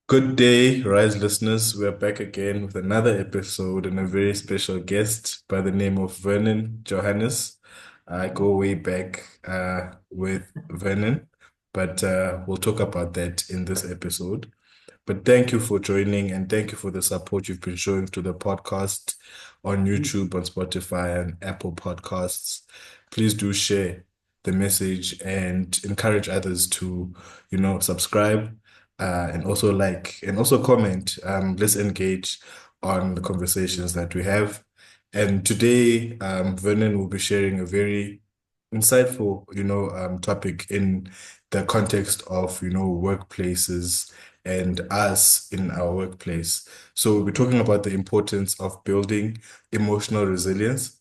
Good day, Rise listeners. We're back again with another episode and a very special guest by the name of Vernon Johannes. I go way back with Vernon, but we'll talk about that in this episode. But thank you for joining and thank you for the support you've been showing to the podcast on YouTube, on Spotify, and Apple Podcasts. Please do share the message and encourage others to, subscribe and also like and also comment. Let's engage on the conversations that we have. And today, Vernon will be sharing a very insightful, topic in the context of, workplaces and us in our workplace. So we'll be talking about the importance of building emotional resilience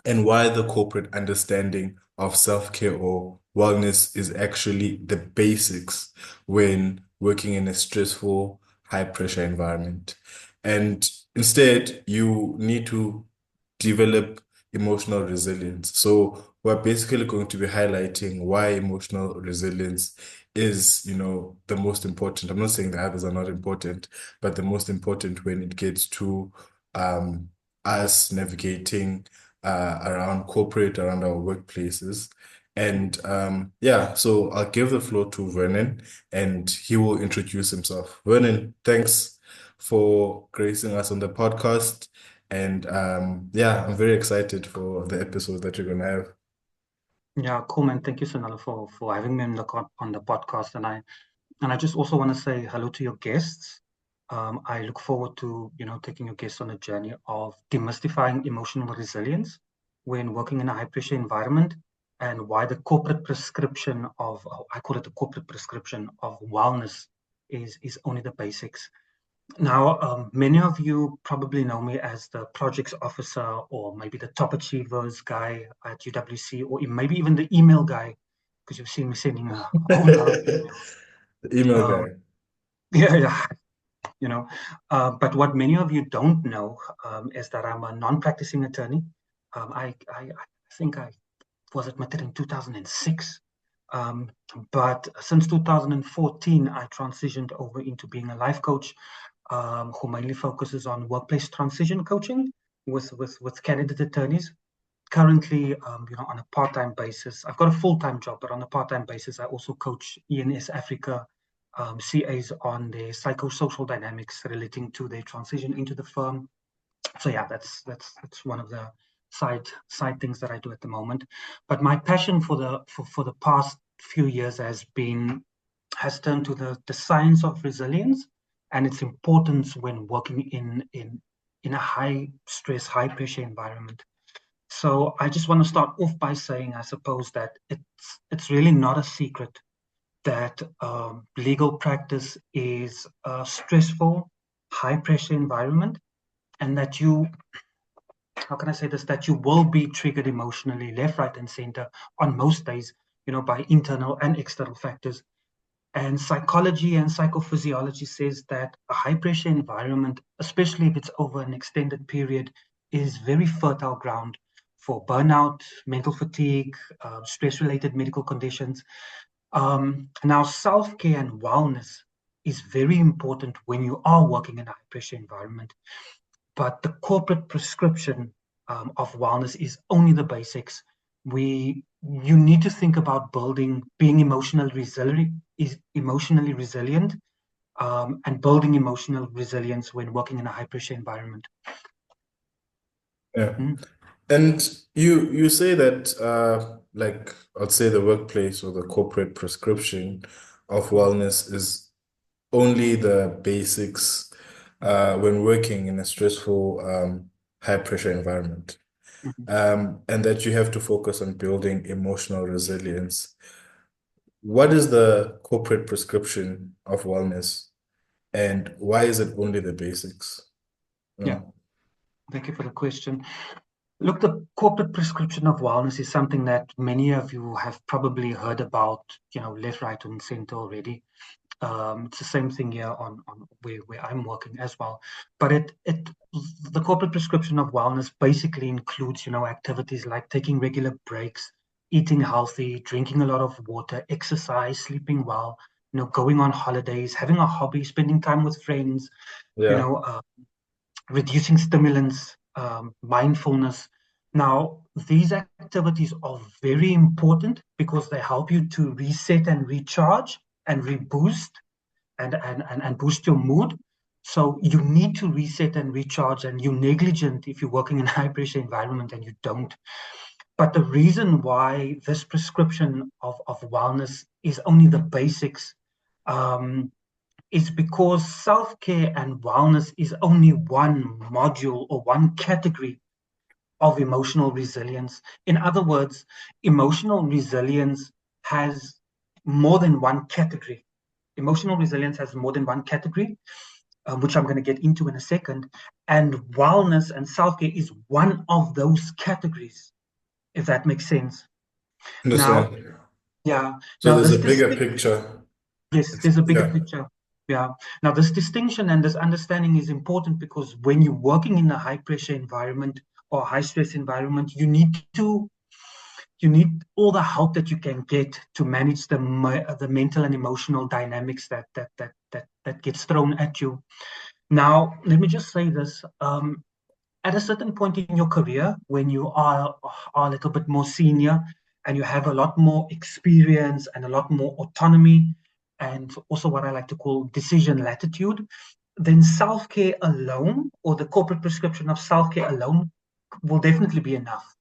and why the corporate understanding of self-care or wellness is actually the basics when working in a stressful, high-pressure environment. And instead, you need to develop emotional resilience. So we're basically going to be highlighting why emotional resilience is, the most important. I'm not saying the others are not important, but the most important when it gets to um, us navigating around our workplaces. And yeah, so I'll give the floor to Vernon and he will introduce himself. Vernon, thanks for gracing us on the podcast. And yeah, I'm very excited for the episode that you're gonna have. Yeah, cool, man. Thank you, Sonala, for having me on on the podcast. And I just also want to say hello to your guests. I look forward to taking your guests on a journey of demystifying emotional resilience when working in a high pressure environment, and why the corporate prescription of I call it the corporate prescription of wellness is only the basics. Now, many of you probably know me as the projects officer, or maybe the top achievers guy at UWC, or maybe even the email guy, because you've seen me sending a whole lot of emails. The email Um, guy. yeah, yeah, you know. But what many of you don't know is that I'm a non-practicing attorney. I think I was admitted in 2006. Um, but since 2014, I transitioned over into being a life coach, who mainly focuses on workplace transition coaching with candidate attorneys. Currently, on a part-time basis, I've got a full-time job, but on a part-time basis, I also coach ENS Africa CAs on their psychosocial dynamics relating to their transition into the firm. So yeah, that's one of the side things that I do at the moment. But my passion for the past few years has turned to the science of resilience and its importance when working in a high stress, high pressure environment. So I just want to start off by saying, I suppose, that it's really not a secret that legal practice is a stressful, high pressure environment, and that how can I say this, that you will be triggered emotionally left, right, and center on most days, by internal and external factors. And psychology and psychophysiology says that a high pressure environment, especially if it's over an extended period, is very fertile ground for burnout, mental fatigue, stress related medical conditions. Now, self care and wellness is very important when you are working in a high pressure environment. But the corporate prescription of wellness is only the basics. You need to think about being emotionally resilient, and building emotional resilience when working in a high pressure environment. Yeah. Mm, And you say that like I'd say the workplace or the corporate prescription of wellness is only the basics when working in a stressful high pressure environment. mhm. And that you have to focus on building emotional resilience. What is the corporate prescription of wellness, and why is it only the basics? Yeah, Mm. thank you for the question. Look, the corporate prescription of wellness is something that many of you have probably heard about, left, right, and center already. It's the same thing here on where I'm working as well. But the corporate prescription of wellness basically includes, activities like taking regular breaks, eating healthy, drinking a lot of water, exercise, sleeping well, going on holidays, having a hobby, spending time with friends, you Yeah. know, reducing stimulants, mindfulness. Now, these activities are very important because they help you to reset and recharge and reboost and boost your mood. So you need to reset and recharge, and you're negligent if you're working in a high pressure environment and you don't. But the reason why this prescription of wellness is only the basics um, is because self-care and wellness is only one module or one category of emotional resilience. In other words, emotional resilience has more than one category. Emotional resilience has more than one category, which I'm going to get into in a second. And wellness and self-care is one of those categories, if that makes sense. Now, Understand. yeah, So now there's this a bigger distinction, picture. yes, It's, there's a bigger yeah. picture. Yeah. Now, this distinction and this understanding is important because when you're working in a high pressure environment or high stress environment, you need all the help that you can get to manage the mental and emotional dynamics that gets thrown at you. Now, let me just say this. At a certain point in your career, when you are a little bit more senior and you have a lot more experience and a lot more autonomy, and also what I like to call decision latitude, then self-care alone, or the corporate prescription of self-care alone, will definitely be enough.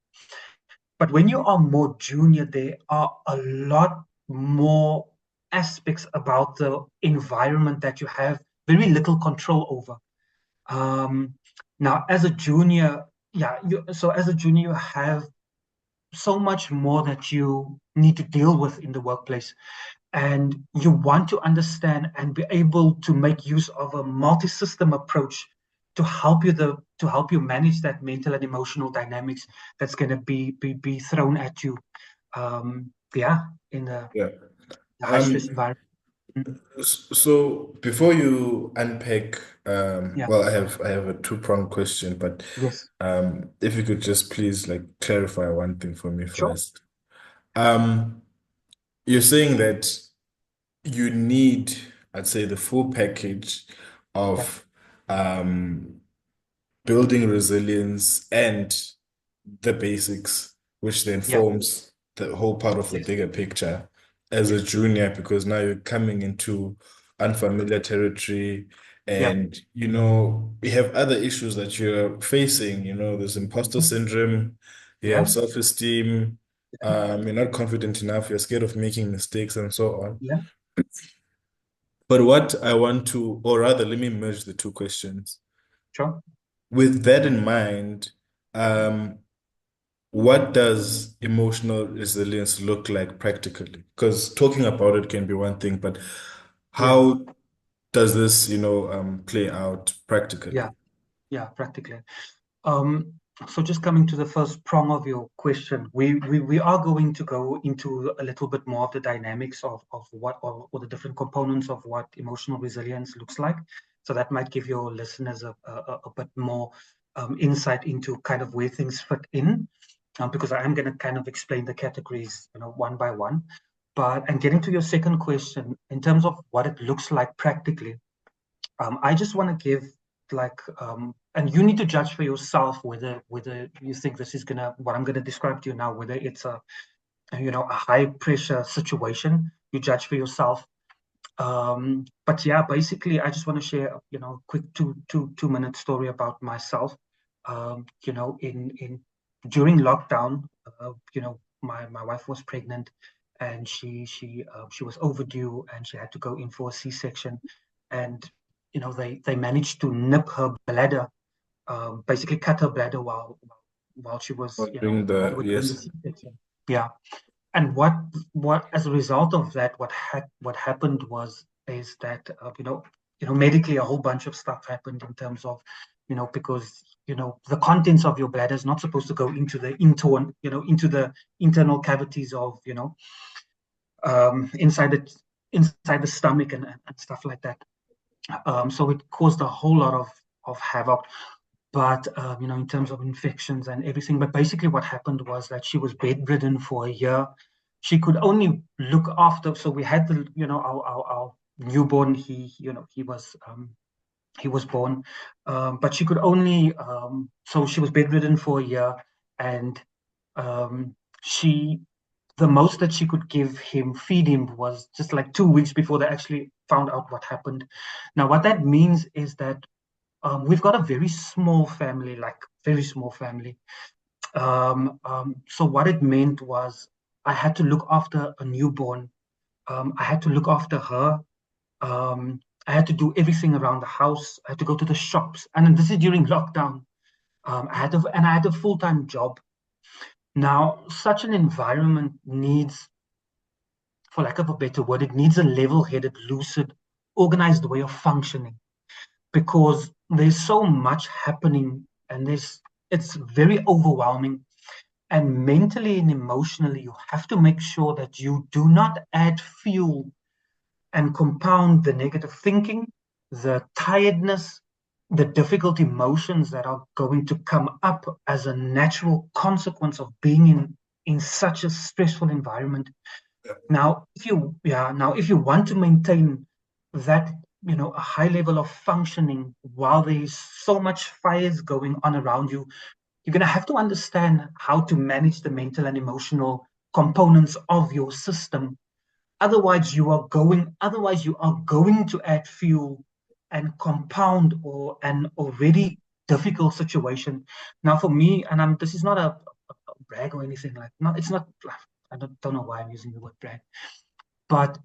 But when you are more junior, there are a lot more aspects about the environment that you have very little control over. Um, Now, as a junior, yeah, so as a junior, you have so much more that you need to deal with in the workplace. And you want to understand and be able to make use of a multi-system approach to help you manage that mental and emotional dynamics that's going to be thrown at you. Yeah, in Yeah. the high stress Um, environment. so before you unpack, Yeah, well, I have a two-pronged question, but yes, if you could just please like clarify one thing for me sure. first. Um, you're saying that you need, I'd say, the full package Yeah, of um building resilience and the basics, which then yeah, forms the whole part of the yes, bigger picture as a yes, junior, because now you're coming into unfamiliar territory yeah, and you have other issues that you're facing, there's imposter syndrome, you have yeah, self-esteem, you're not confident enough, you're scared of making mistakes and so on. yeah, But what I want to, or rather, let me merge the two questions. sure. With that in mind, um, what does emotional resilience look like practically? Because talking about it can be one thing, but Yeah, how does this, play out yeah, practically? yeah, practically. Um, so just coming to the first prong of your question, we are going to go into a little bit more of the dynamics of what or the different components of what emotional resilience looks like. So that might give your listeners a bit more insight into kind of where things fit in, because I am going to kind of explain the categories, one by one. And getting to your second question, in terms of what it looks like practically, I just want to give and you need to judge for yourself whether you think this is gonna what I'm gonna describe to you now, whether it's a high pressure situation. You judge for yourself. But yeah, basically, I just want to share a quick two minute story about myself. In during lockdown, my wife was pregnant, and she was overdue, and she had to go in for a C-section, and they managed to nip her bladder, basically cut her bladder while she was Or doing while they the, were doing the yes. C-section. Yeah. And what as a result of that, what happened is that medically a whole bunch of stuff happened in terms of because the contents of your bladder is not supposed to go into the into the internal cavities of inside the stomach and stuff like that. So it caused a whole lot of havoc. But in terms of infections and everything. But basically, what happened was that she was bedridden for a year. she could only look after. So we had the, our newborn. He was born, but she could only. So she was bedridden for a year, and um, she the most that she could give him, feed him, was just like 2 weeks before they actually found out what happened. Now, what that means is that we've got a very small family, like very small family. So what it meant was I had to look after a newborn. I had to look after her. I had to do everything around the house. I had to go to the shops, and this is during lockdown. I had a full-time job. Now, such an environment needs, for lack of a better word, it needs a level-headed, lucid, organized way of functioning because there's so much happening, and it's very overwhelming. And mentally and emotionally, you have to make sure that you do not add fuel and compound the negative thinking, the tiredness, the difficult emotions that are going to come up as a natural consequence of being in such a stressful environment. Now, if you want to maintain that, a high level of functioning while there's so much fires going on around you, you're going to have to understand how to manage the mental and emotional components of your system. Otherwise you are going to add fuel and compound or an already difficult situation. Now, for me, and this is not a brag or anything like. No, it's not. I don't know why I'm using the word brag, but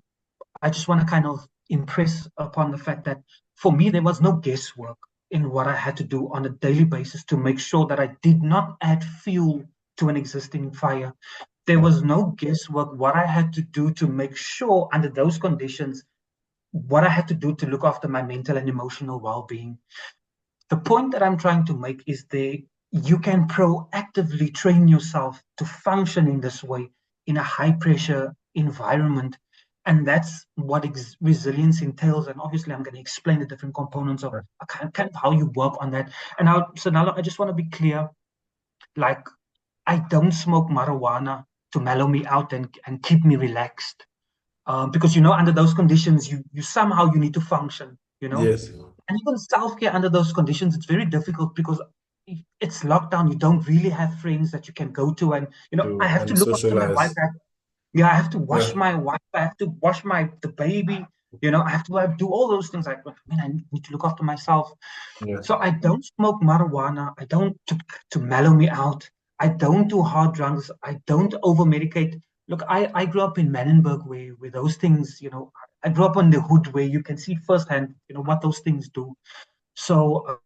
I just want to kind of impress upon the fact that for me, there was no guesswork in what I had to do on a daily basis to make sure that I did not add fuel to an existing fire. There Yeah. was no guesswork what I had to do to make sure, under those conditions, what I had to do to look after my mental and emotional well being. The point that I'm trying to make is you can proactively train yourself to function in this way in a high pressure environment. And that's what resilience entails. And obviously, I'm going to explain the different components of kind of how you work on that. So now I just want to be clear, like, I don't smoke marijuana to mellow me out and keep me relaxed. Because, under those conditions, you somehow you need to function. Yes. And even self-care under those conditions, it's very difficult because it's lockdown. You don't really have friends that you can go to. And, I To have to and look after my wife. socialize. Yeah, I have to Yeah. wash my wife. I have to wash the baby. I have to do all those things. I need to look after myself. Yes. So I don't smoke marijuana. I don't to mellow me out. I don't do hard drugs. I don't over medicate. Look, I grew up in Manenberg where those things, I grew up on the hood where you can see firsthand, what those things do. So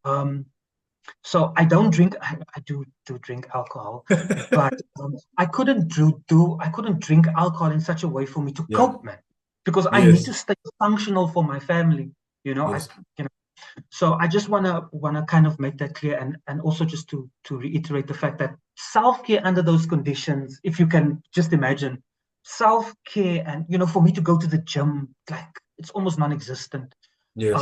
I don't drink. I do drink alcohol, but I couldn't drink alcohol in such a way for me to Yeah. cope, man, because I need to Yes. stay functional for my family. Yes. So I just wanna kind of make that clear, and also just to reiterate the fact that self-care under those conditions, if you can just imagine self-care, and for me to go to the gym, like, it's almost non-existent. Yes.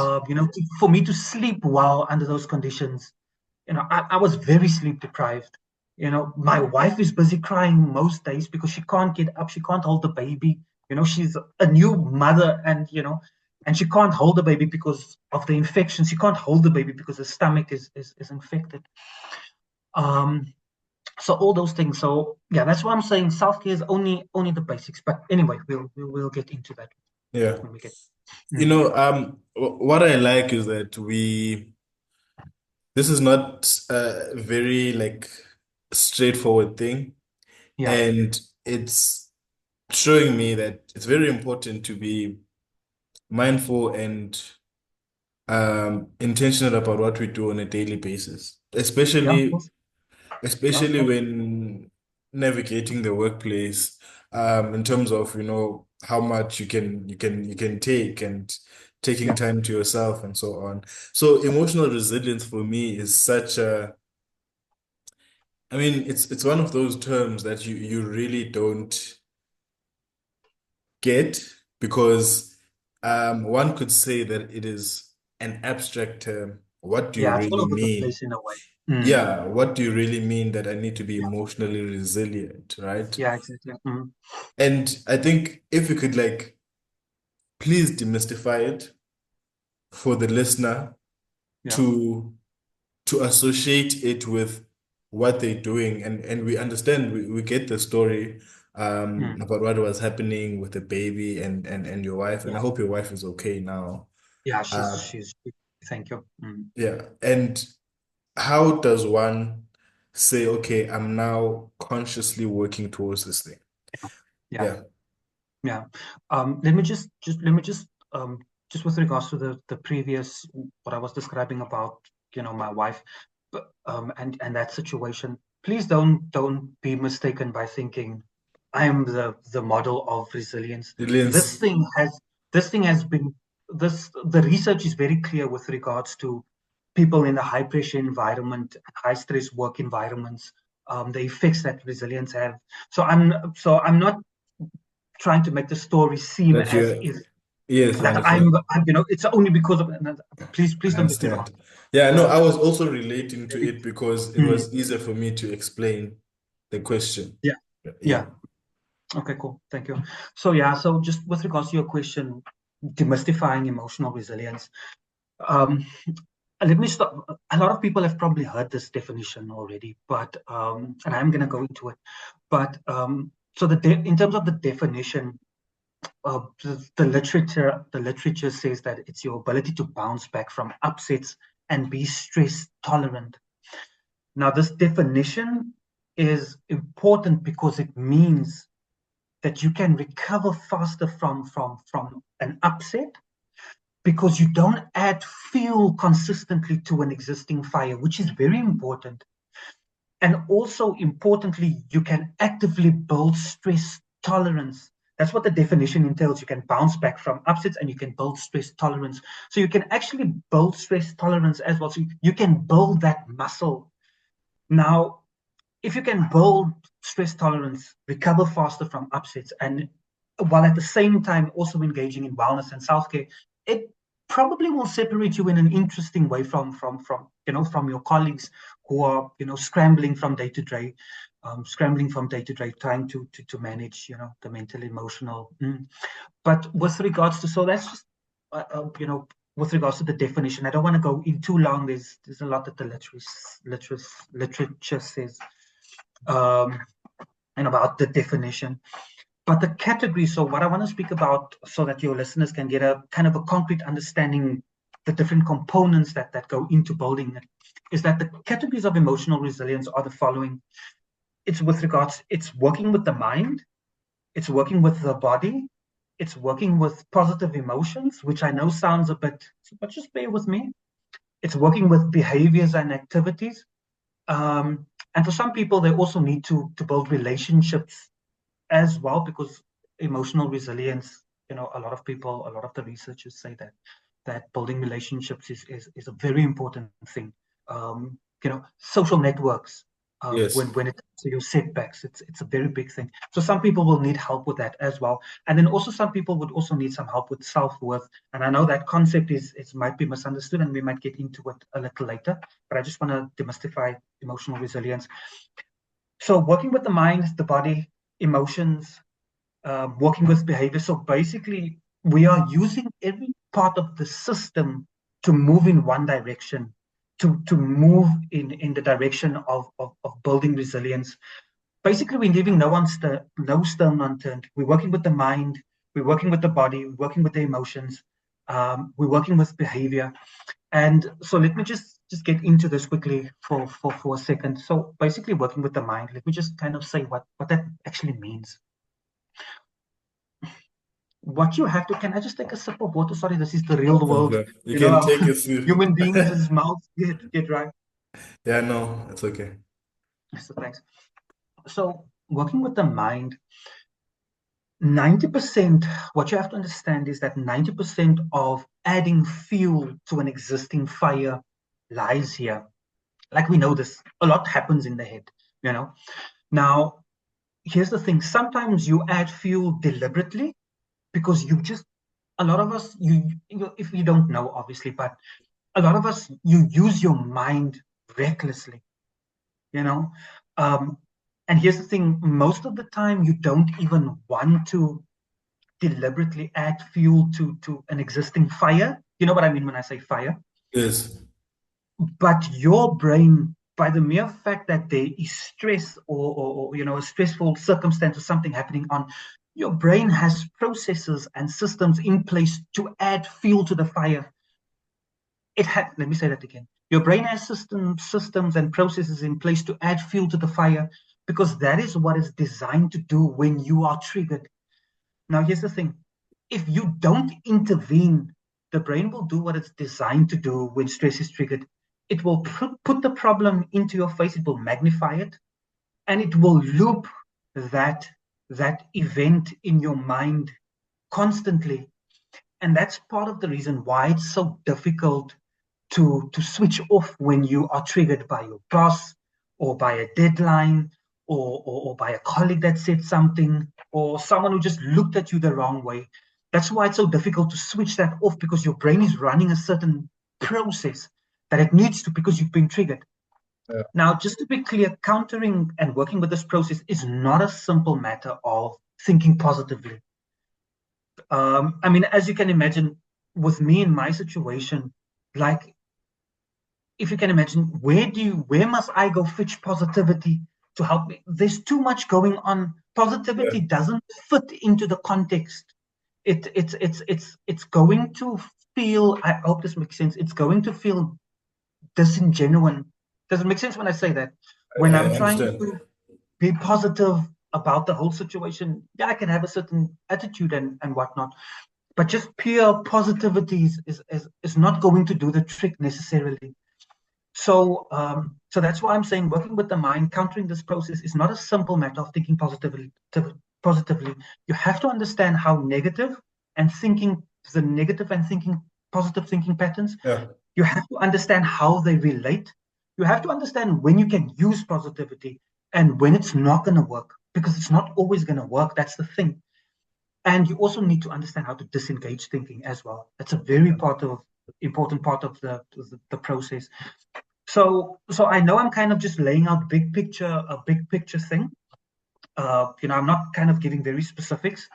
For me to sleep well under those conditions, I was very sleep deprived. My wife is busy crying most days because she can't get up, she can't hold the baby. She's a new mother, and she can't hold the baby because of the infection. She can't hold the baby because the stomach is infected. Um, so all those things. So yeah, that's why I'm saying self care is only the basics. But anyway, we'll get into that Yeah. when we get. Mm, What I like is that this is not a very like straightforward thing, yeah, and it's showing me that it's very important to be mindful and intentional about what we do on a daily basis, yeah, of especially course. Yeah, of especially course. when navigating the workplace, in terms of, how much you can take and taking Yeah, time to yourself and so on. So emotional resilience for me is such a, I mean, it's one of those terms that you really don't get because one could say that it is an abstract term. What do you yeah. It's all really over the mean? place in a way. Mm. yeah, what do you really mean that I need to be emotionally resilient, right? Yeah, exactly. And I think if you could like please demystify it for the listener Yeah. to associate it with what they're doing, and we understand, we get the story Mm. about what was happening with the baby and your wife, and Yeah. I hope your wife is okay now. Yeah, uh thank you. yeah, and how does one say, okay, I'm now consciously working towards this thing? Yeah. Yeah. Yeah. Let me just with regards to the previous what I was describing about, my wife, and that situation. Please don't be mistaken by thinking I am the model of resilience. This Resilience. thing has this thing has been this the research is very clear with regards to people in a high pressure environment, high stress work environments, the effects that resilience have. So I'm not trying to make the story seem That as you, if yes, I that understand. it's only because of. Please I don't get me wrong. understand. Yeah, no, Um, I was also relating to it's, it because it mm, was easier for me to explain the question. yeah, Yeah. yeah. Okay, cool. Thank you. So yeah, so just with regards to your question, demystifying emotional resilience. Um, let me start. A lot of people have probably heard this definition already, but and I'm going to go into it. But so in terms of the definition, the literature says that it's your ability to bounce back from upsets and be stress tolerant. Now, this definition is important because it means that you can recover faster from an upset because you don't add fuel consistently to an existing fire, which is very important. And also importantly, you can actively build stress tolerance. That's what the definition entails. You can bounce back from upsets and you can build stress tolerance. So you can actually build stress tolerance as well. So you can build that muscle. Now, if you can build stress tolerance, recover faster from upsets, and while at the same time also engaging in wellness and self-care, it probably will separate you in an interesting way from your colleagues who are scrambling from day to day, trying to manage the mental emotional. But with regards to so that's just uh, uh, you know with regards to the definition. I don't want to go in too long. There's a lot that the literature says um, and about the definition. But the category, so what I want to speak about so that your listeners can get a kind of a concrete understanding, the different components that go into building it, is that the categories of emotional resilience are the following. It's working with the mind, it's working with the body, it's working with positive emotions, which I know sounds a bit, but just bear with me. It's working with behaviors and activities. And for some people, they also need to build relationships as well, because emotional resilience, a lot of people, a lot of the researchers say that building relationships is a very important thing. Social networks, Yes. when it comes to your setbacks, it's a very big thing. So some people will need help with that as well, and then also some people would also need some help with self-worth. And I know that concept is might be misunderstood, and we might get into it a little later. But I just want to demystify emotional resilience. So working with the mind, the body, emotions, working with behavior. So basically, we are using every part of the system to move in one direction, to move in the direction of building resilience. Basically, we're leaving no stone unturned. We're working with the mind, we're working with the body, we're working with the emotions, we're working with behavior. And so let me just get into this quickly for a second. So basically working with the mind, let me just kind of say what that actually means. What you have to, can I just take a sip of water? Sorry, this is the No real world. problem. You You know can how take a sip. human beings' mouths get dry. Yeah, no, it's okay. So thanks. So working with the mind, 90%, what you have to understand is that 90% of adding fuel to an existing fire lies here. Like we know this, a lot happens in the head, you know. Now, here's the thing. Sometimes you add fuel deliberately because a lot of us, if you don't know, obviously, but a lot of us, you use your mind recklessly, you know. Um, and here's the thing, most of the time you don't even want to deliberately add fuel to an existing fire. You know what I mean when I say fire? Yes. But your brain, by the mere fact that there is stress or a stressful circumstance or something happening on, your brain has processes and systems in place to add fuel to the fire. Let me say that again. Your brain has systems and processes in place to add fuel to the fire because that is what it's designed to do when you are triggered. Now, here's the thing. If you don't intervene, the brain will do what it's designed to do when stress is triggered. It will put the problem into your face, it will magnify it, and it will loop that, that event in your mind constantly. And that's part of the reason why it's so difficult to switch off when you are triggered by your boss or by a deadline or by a colleague that said something or someone who just looked at you the wrong way. That's why it's so difficult to switch that off because your brain is running a certain process that it needs to because you've been triggered. Yeah. Now, just to be clear, countering and working with this process is not a simple matter of thinking positively. I mean, as you can imagine, with me in my situation, like if you can imagine, where must I go fetch positivity to help me? There's too much going on. Yeah. Positivity doesn't fit into the context. It's going to feel, I hope this makes sense. It's going to feel disingenuine. Does it make sense when I say that? When I I'm trying understand. to be positive about the whole situation, yeah, I can have a certain attitude and whatnot. But just pure positivity is not going to do the trick necessarily. So that's why I'm saying working with the mind, countering this process is not a simple matter of thinking positively. You have to understand how negative and thinking the negative and thinking positive thinking patterns. Yeah. You have to understand how they relate. You have to understand when you can use positivity and when it's not going to work because it's not always going to work. That's the thing. And you also need to understand how to disengage thinking as well. That's a very important part of the process. So I know I'm kind of just laying out a big picture thing. I'm not kind of giving very specifics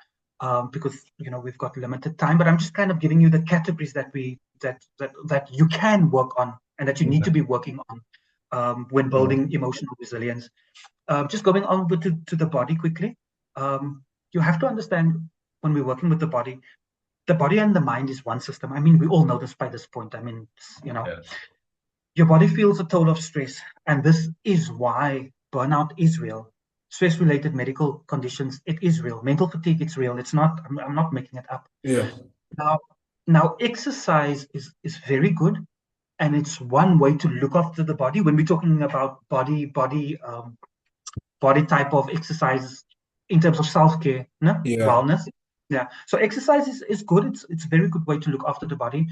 because we've got limited time, but I'm just kind of giving you the categories that you can work on and that you need to Yeah. be working on when Yeah. building emotional resilience. Just going on to the body quickly. You have to understand when we're working with the body and the mind is one system. I mean, we all know this by this point. I mean, you know, Yeah. your body feels a toll of stress, and this is why burnout is real. Stress-related medical conditions, it is real. Mental fatigue, it's real. It's not. I'm not making it up. Yeah. Now, now, exercise is very good, and it's one way to look after the body. When we're talking about body type of exercises in terms of self-care, no? Yeah. Wellness. Yeah. So exercise is good. It's a very good way to look after the body.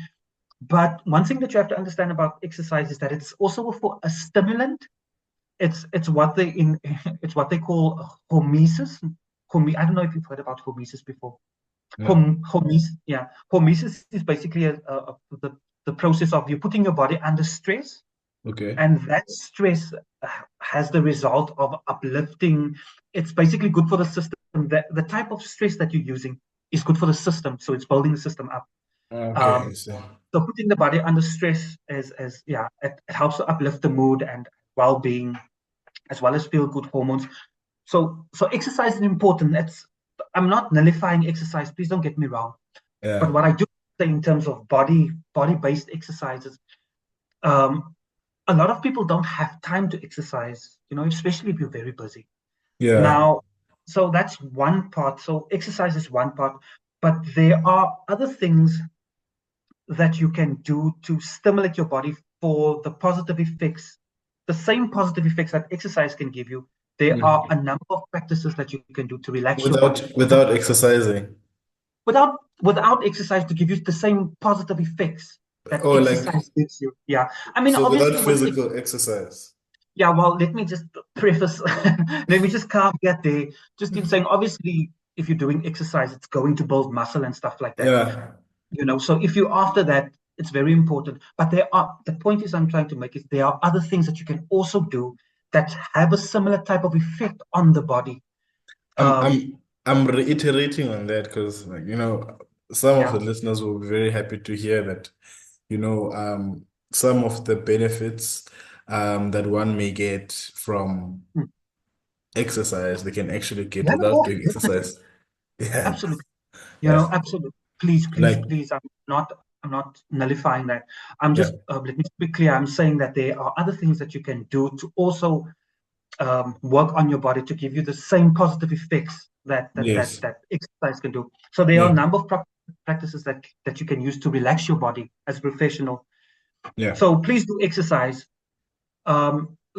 But one thing that you have to understand about exercise is that it's also for a stimulant. It's what they in it's what they call hormesis. I don't know if you've heard about hormesis before. No. Yeah. Hormesis is basically the process of you putting your body under stress, Okay. and that stress has the result of uplifting. It's basically good for the system. The type of stress that you're using is good for the system, so it's building the system up. Okay. I Um, see. so putting the body under stress is yeah, it helps to uplift the mood and well-being as well as feel good hormones. So exercise is important. I'm not nullifying exercise, please don't get me wrong. But Yeah. what I do say in terms of body-based exercises, um, a lot of people don't have time to exercise, especially if you're very busy. Yeah. Now, so that's one part. So exercise is one part, but there are other things that you can do to stimulate your body for the positive effects, the same positive effects that exercise can give you. There are a Mm. number of practices that you can do to relax your body Without exercising. without exercise to give you the same positive effects that Or like exercise gives you. Yeah. I mean, so without obviously physical exercise. yeah, well, let me just preface, let me just caveat there, just in saying, obviously, if you're doing exercise, it's going to build muscle and stuff like that. Yeah. So if you're after that, It's very important. But the point is I'm trying to make is there are other things that you can also do that have a similar type of effect on the body. I'm Um, I'm I'm reiterating on that because like, some of the yeah. listeners will be very happy to hear that, some of the benefits that one may get from Mm. exercise, they can actually get Yeah, without yeah, doing definitely. exercise. Yeah. Absolutely. Yeah. Absolutely. Please, please, Like, please. I'm not nullifying that. I'm yeah. just let me be clear. I'm saying that there are other things that you can do to also work on your body to give you the same positive effects Yes. that exercise can do. So there are Yeah. a number of practices that you can use to relax your body as a professional. Yeah. So please do exercise.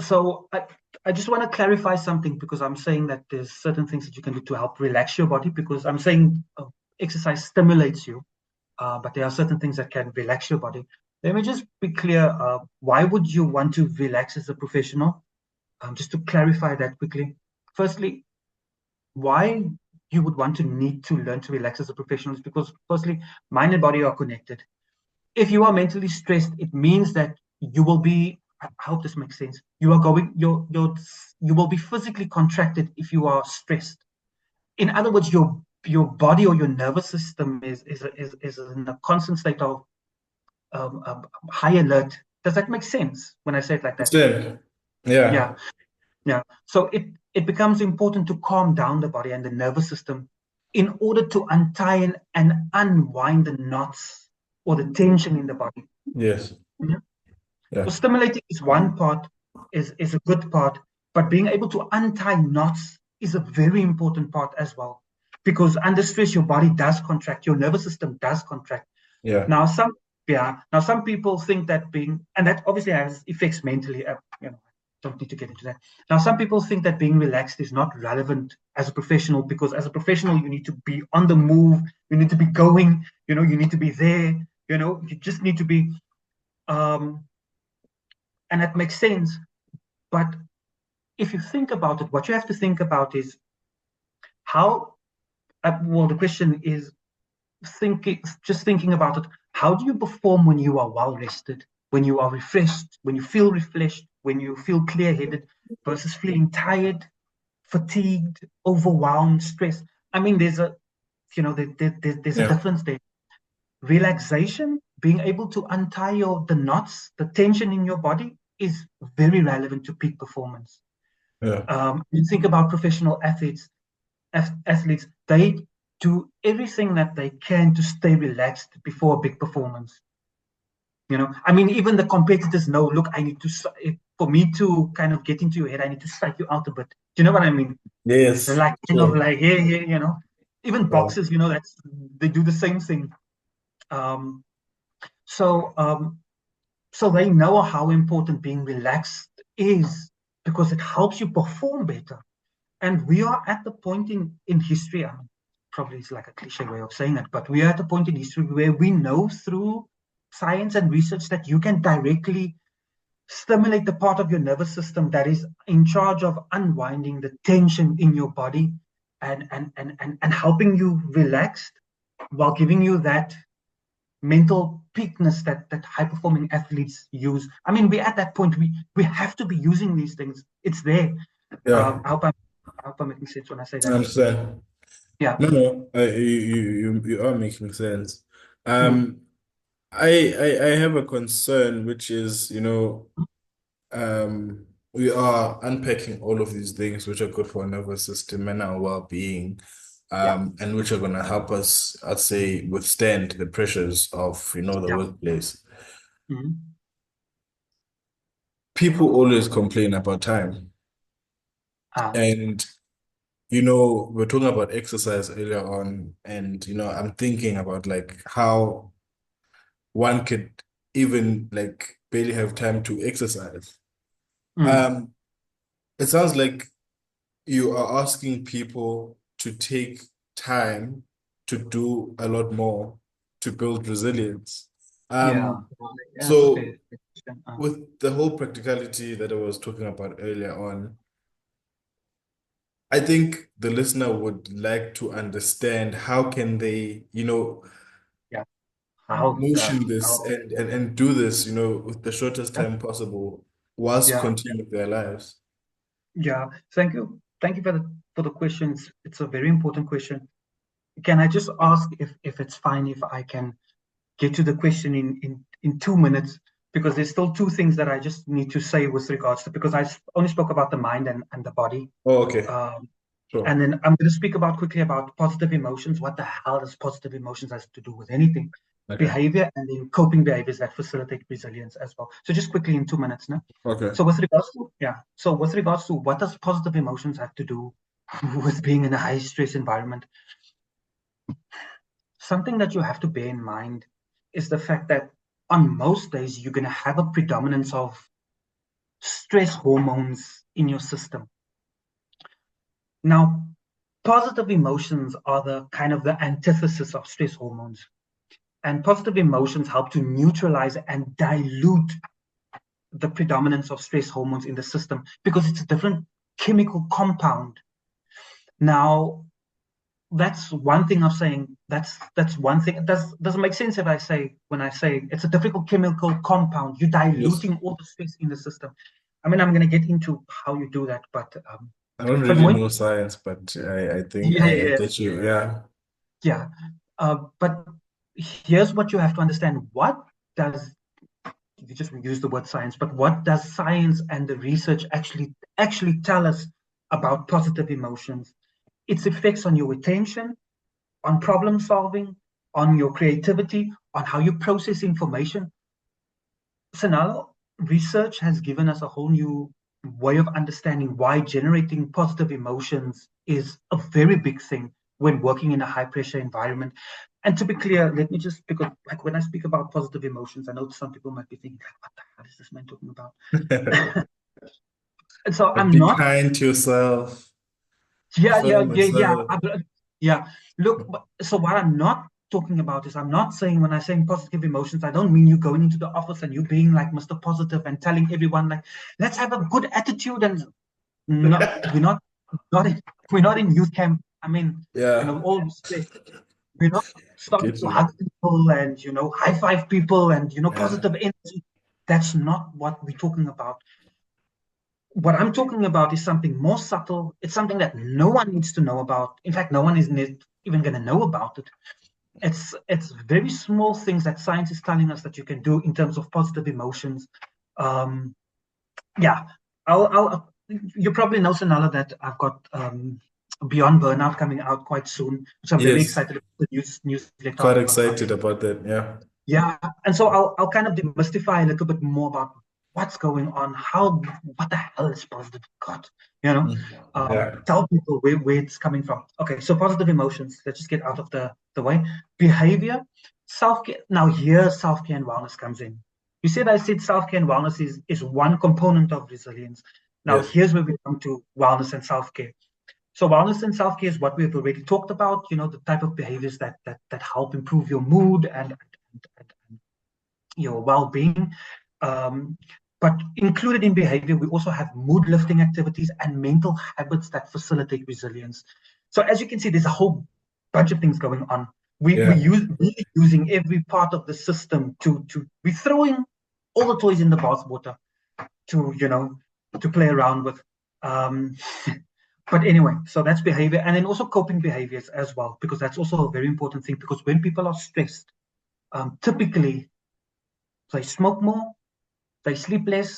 So I just want to clarify something because I'm saying that there's certain things that you can do to help relax your body because I'm saying exercise stimulates you, but there are certain things that can relax your body. Let me just be clear. Why would you want to relax as a professional? Just to clarify that quickly. Firstly, why you would want to need to learn to relax as a professional is because, firstly, mind and body are connected. If you are mentally stressed, it means that you will be. I hope this makes sense. You are going. You will be physically contracted if you are stressed. In other words, your body or your nervous system is in a constant state of high alert. Does that make sense when I say it like that? Understand. Yeah. Yeah. Yeah. So it becomes important to calm down the body and the nervous system in order to untie and unwind the knots or the tension in the body. Yes. Yeah. So Yeah. stimulating is one part, is a good part, but being able to untie knots is a very important part as well. Because under stress, your body does contract, your nervous system does contract. Yeah. Now, some people think that being, and that obviously has effects mentally. Don't need to get into that. Now, some people think that being relaxed is not relevant as a professional because as a professional, you need to be on the move, you need to be going, you need to be there, you just need to be, um, and that makes sense. But if you think about it, what you have to think about is how. Well, the question is thinking about it, how do you perform when you are well rested, when you are refreshed, when you feel refreshed, when you feel clear headed versus feeling tired, fatigued, overwhelmed, stressed? I mean, there's a Yeah. difference there. Relaxation, being able to untie the knots, the tension in your body is very relevant to peak performance. Yeah. You think about professional athletes, they do everything that they can to stay relaxed before a big performance. I mean, even the competitors know, look, for me to kind of get into your head, I need to psych you out a bit. Do you know what I mean? They're Yes. like, Sure. even Yeah. boxers, they do the same thing. Um, so, um, so they know how important being relaxed is because it helps you perform better. And we are at the point in history, I mean, probably it's like a cliche way of saying it, but we are at a point in history where we know through science and research that you can directly stimulate the part of your nervous system that is in charge of unwinding the tension in your body and helping you relax while giving you that mental peakness that high performing athletes use. I mean, we're at that point. We have to be using these things. It's there. Yeah. I hope I'm making sense when I say I that. understand. Yeah. No, no, you are making sense. Mm. Um, I have a concern, which is, we are unpacking all of these things which are good for our nervous system and our well-being, Yeah. and which are going to help us, I'd say, withstand the pressures of, the Yeah. workplace. Mhm. People always complain about time. Ah. And, we're talking about exercise earlier on, and, I'm thinking about like how one could even like barely have time to exercise. Mm. Um, it sounds like you are asking people to take time to do a lot more to build resilience. Yeah. Um, Yeah, that's a so fair question. with the whole practicality that I was talking about earlier on, I think the listener would like to understand how can they, Yeah. motion this how and do this, with the shortest time possible whilst yeah, continuing their lives. yeah. Thank you for the questions. It's a very important question. Can I just ask if it's fine if I can get to the question in 2 minutes? Because there's still two things that I just need to say with regards to, because only spoke about the mind and the body. Oh, okay. Um, Sure. and then I'm going to speak quickly about positive emotions. What the hell does positive emotions has to do with anything? Okay. Behavior, and then coping behaviors that facilitate resilience as well. So just quickly in 2 minutes now. Okay. So with regards to what does positive emotions have to do with being in a high stress environment, something that you have to bear in mind is the fact that on most days you're going to have a predominance of stress hormones in your system. Now, positive emotions are the kind of the antithesis of stress hormones. And positive emotions help to neutralize and dilute the predominance of stress hormones in the system because it's a different chemical compound. Now, that's one thing of saying that's one thing. Doesn't make sense if I say when I say it's a difficult chemical compound, you're Yes. diluting all the stress in the system. I mean, I'm going to get into how you do that, I don't but really more know science, but I think yeah, I yeah, get you. Yeah. yeah. But here's what you have to understand: what does you just use the word science, but what does science and the research actually tell us about positive emotions? Its effects on your attention, on problem solving, on your creativity, on how you process information. So now research has given us a whole new way of understanding why generating positive emotions is a very big thing when working in a high pressure environment. And to be clear, let me just, because like when I speak about positive emotions, I know some people might be thinking, what the hell is this man talking about? And so But I'm be not, kind to yourself, yeah, yeah, affirm yeah, yeah. yourself. Yeah. Look, so what I'm not talking about is I'm not saying when I say positive emotions, I don't mean you going into the office and you being like Mr. Positive and telling everyone like, let's have a good attitude and not not in, we're not in youth camp. I mean, Yeah. all respect, we're not starting Get to you. hug people and high five people and Yeah. positive energy. That's not what we're talking about. What I'm talking about is something more subtle. It's something that no one needs to know about. In fact, no one is even going to know about it. It's very small things that science is telling us that you can do in terms of positive emotions. Um, yeah, I'll you probably know, Sonala, that I've got Beyond Burnout coming out quite soon, which I'm very Yes. excited about the newsletter Quite I'm going to write. excited about that. Yeah. Yeah, and so I'll kind of demystify a little bit more about what's going on, what the hell is positive God, you know, Mm. Yeah. tell people where it's coming from. Okay, so positive emotions. Let's just get out of the way. Behavior, self-care. Now here, self-care and wellness comes in. You said I said self-care and wellness is one component of resilience. Now Yes. here's where we come to wellness and self-care. So wellness and self-care is what we've already talked about. The type of behaviors that help improve your mood and your well-being. Um, but included in behavior, we also have mood lifting activities and mental habits that facilitate resilience. So as you can see, there's a whole bunch of things going on. Yeah. Really using every part of the system to we're throwing all the toys in the bathwater to play around with. Um, but anyway, so that's behavior, and then also coping behaviors as well, because that's also a very important thing. Because when people are stressed, typically they smoke more, they sleep less,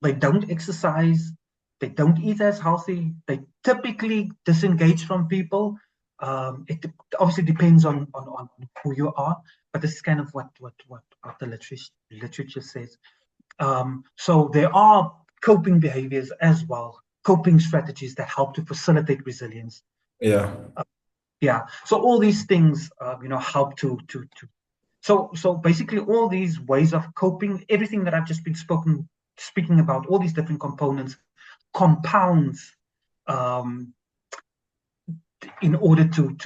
they don't exercise, they don't eat as healthy, they typically disengage from people. It obviously depends on who you are, but this is kind of what the literature says. So there are coping behaviors as well, coping strategies that help to facilitate resilience. Yeah. Yeah. So all these things, help to so basically all these ways of coping, everything that I've just been speaking about, all these different components compounds um, in order to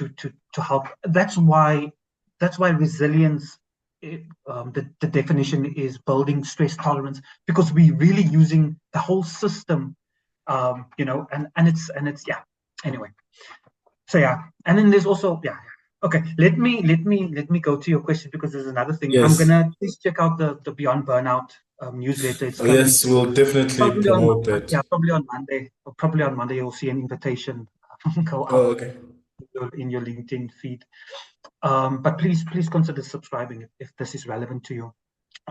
help. That's why resilience, the definition is building stress tolerance, because we're really using the whole system, and it's yeah. Anyway, so yeah, and then there's also yeah. Okay, let me go to your question because there's another thing. I'm Yes. gonna please check out the Beyond Burnout newsletter. It's Oh, coming yes, we'll definitely probably on promote that. yeah, probably on Monday. Or probably on Monday you'll see an invitation go Oh, out okay. in your LinkedIn feed. But please consider subscribing if this is relevant to you.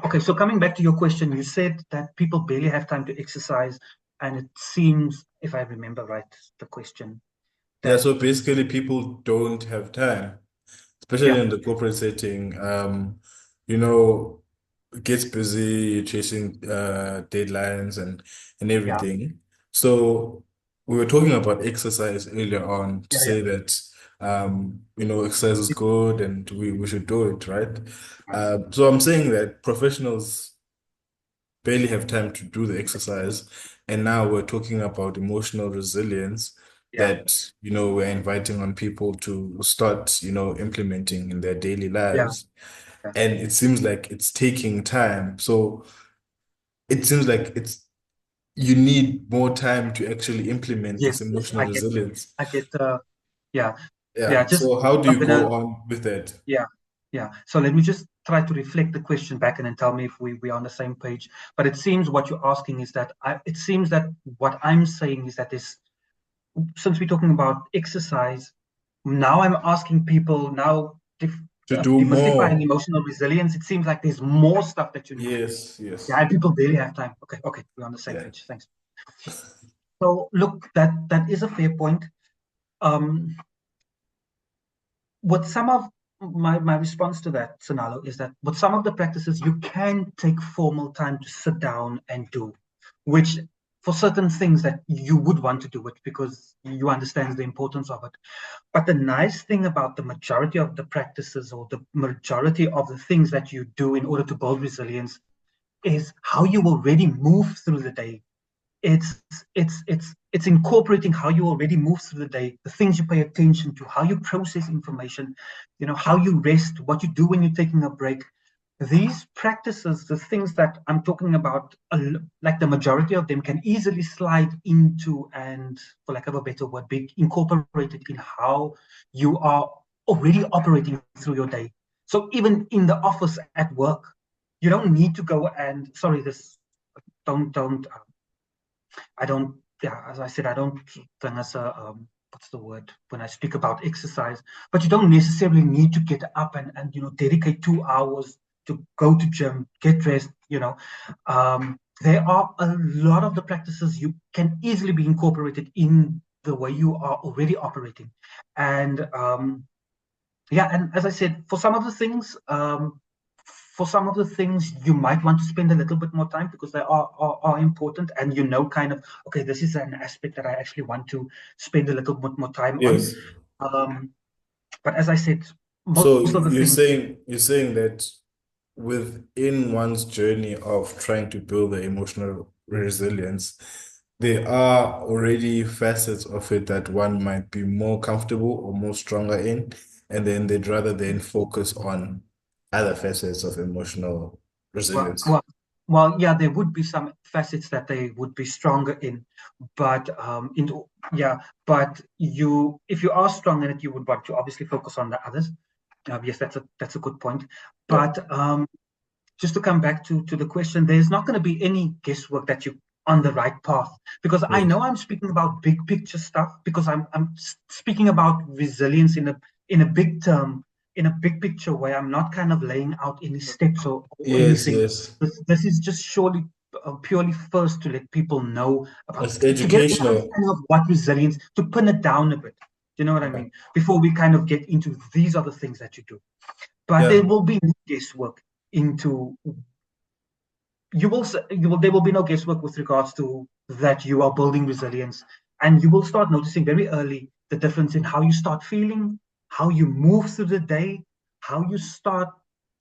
Okay, so coming back to your question, you said that people barely have time to exercise, and it seems, if I remember right, the question Yeah, that so basically people don't have time, especially yeah, in the corporate setting. You know, it gets busy chasing deadlines and yeah, everything. So we were talking about exercise earlier on to yeah, yeah, say that exercise is good and we should do it, right? yes, So I'm saying that professionals barely have time to do the exercise. And now we're talking about emotional resilience yeah, that, we're inviting on people to start, implementing in their daily yeah, lives. yeah. And it seems like it's taking time. So it seems like you need more time to actually implement this Yes, yes, emotional resilience. I get, yeah, yeah. Yeah. Just So how do I'm you gonna, go on with that? yeah, yeah. So let me just try to reflect the question back and then tell me if we are on the same page. But it seems what you're asking is that it seems that what I'm saying is that this, since we're talking about exercise, now I'm asking people now To do demystifying more. emotional resilience. It seems like there's more stuff that you need to do. Yes, Yeah, yes. and people barely have time. Okay, okay, we're on the same Yeah. page. Thanks. So look, that is a fair point. Um, with some of my response to that, Sonalo, is that with some of the practices, you can take formal time to sit down and do, which for certain things that you would want to do it because you understand the importance of it. But the nice thing about the majority of the practices or the majority of the things that you do in order to build resilience is how you already move through the day. It's incorporating how you already move through the day, the things you pay attention to, how you process information, how you rest, what you do when you're taking a break. These practices, the things that I'm talking about, like the majority of them can easily slide into, and for lack of a better word, be incorporated in how you are already operating through your day. So even in the office at work, you don't need to go and, sorry, this don't I don't, yeah, as I said, I don't think as a, what's the word, when I speak about exercise, but you don't necessarily need to get up and dedicate 2 hours to go to gym, get dressed. There are a lot of the practices you can easily be incorporated in the way you are already operating. And yeah, and as I said, for some of the things you might want to spend a little bit more time because they are important, and kind of, okay, this is an aspect that I actually want to spend a little bit more time on. Yes. Um, but as I said, most So of the you're things, saying that within one's journey of trying to build the emotional resilience, there are already facets of it that one might be more comfortable or more stronger in, and then they'd rather then focus on other facets of emotional well, resilience. well, well, yeah, there would be some facets that they would be stronger in, but yeah, but if you are strong in it, you would want to obviously focus on the others. Yes, that's a good point. Yeah. But just to come back to the question, there's not going to be any guesswork that you're on the right path, because I Yes. know I'm speaking about big picture stuff, because I'm speaking about resilience in a big term, in a big picture way. I'm not kind of laying out any steps or Yes, anything. yes. This is just surely purely first to let people know about, It's to get an educational. understanding of what resilience, to pin it down a bit. You know what I Yeah. mean? Before we kind of get into these are the things that you do, but there Yeah. will be no guesswork into, there will be no guesswork with regards to that you are building resilience, and you will start noticing very early the difference in how you start feeling, how you move through the day, how you start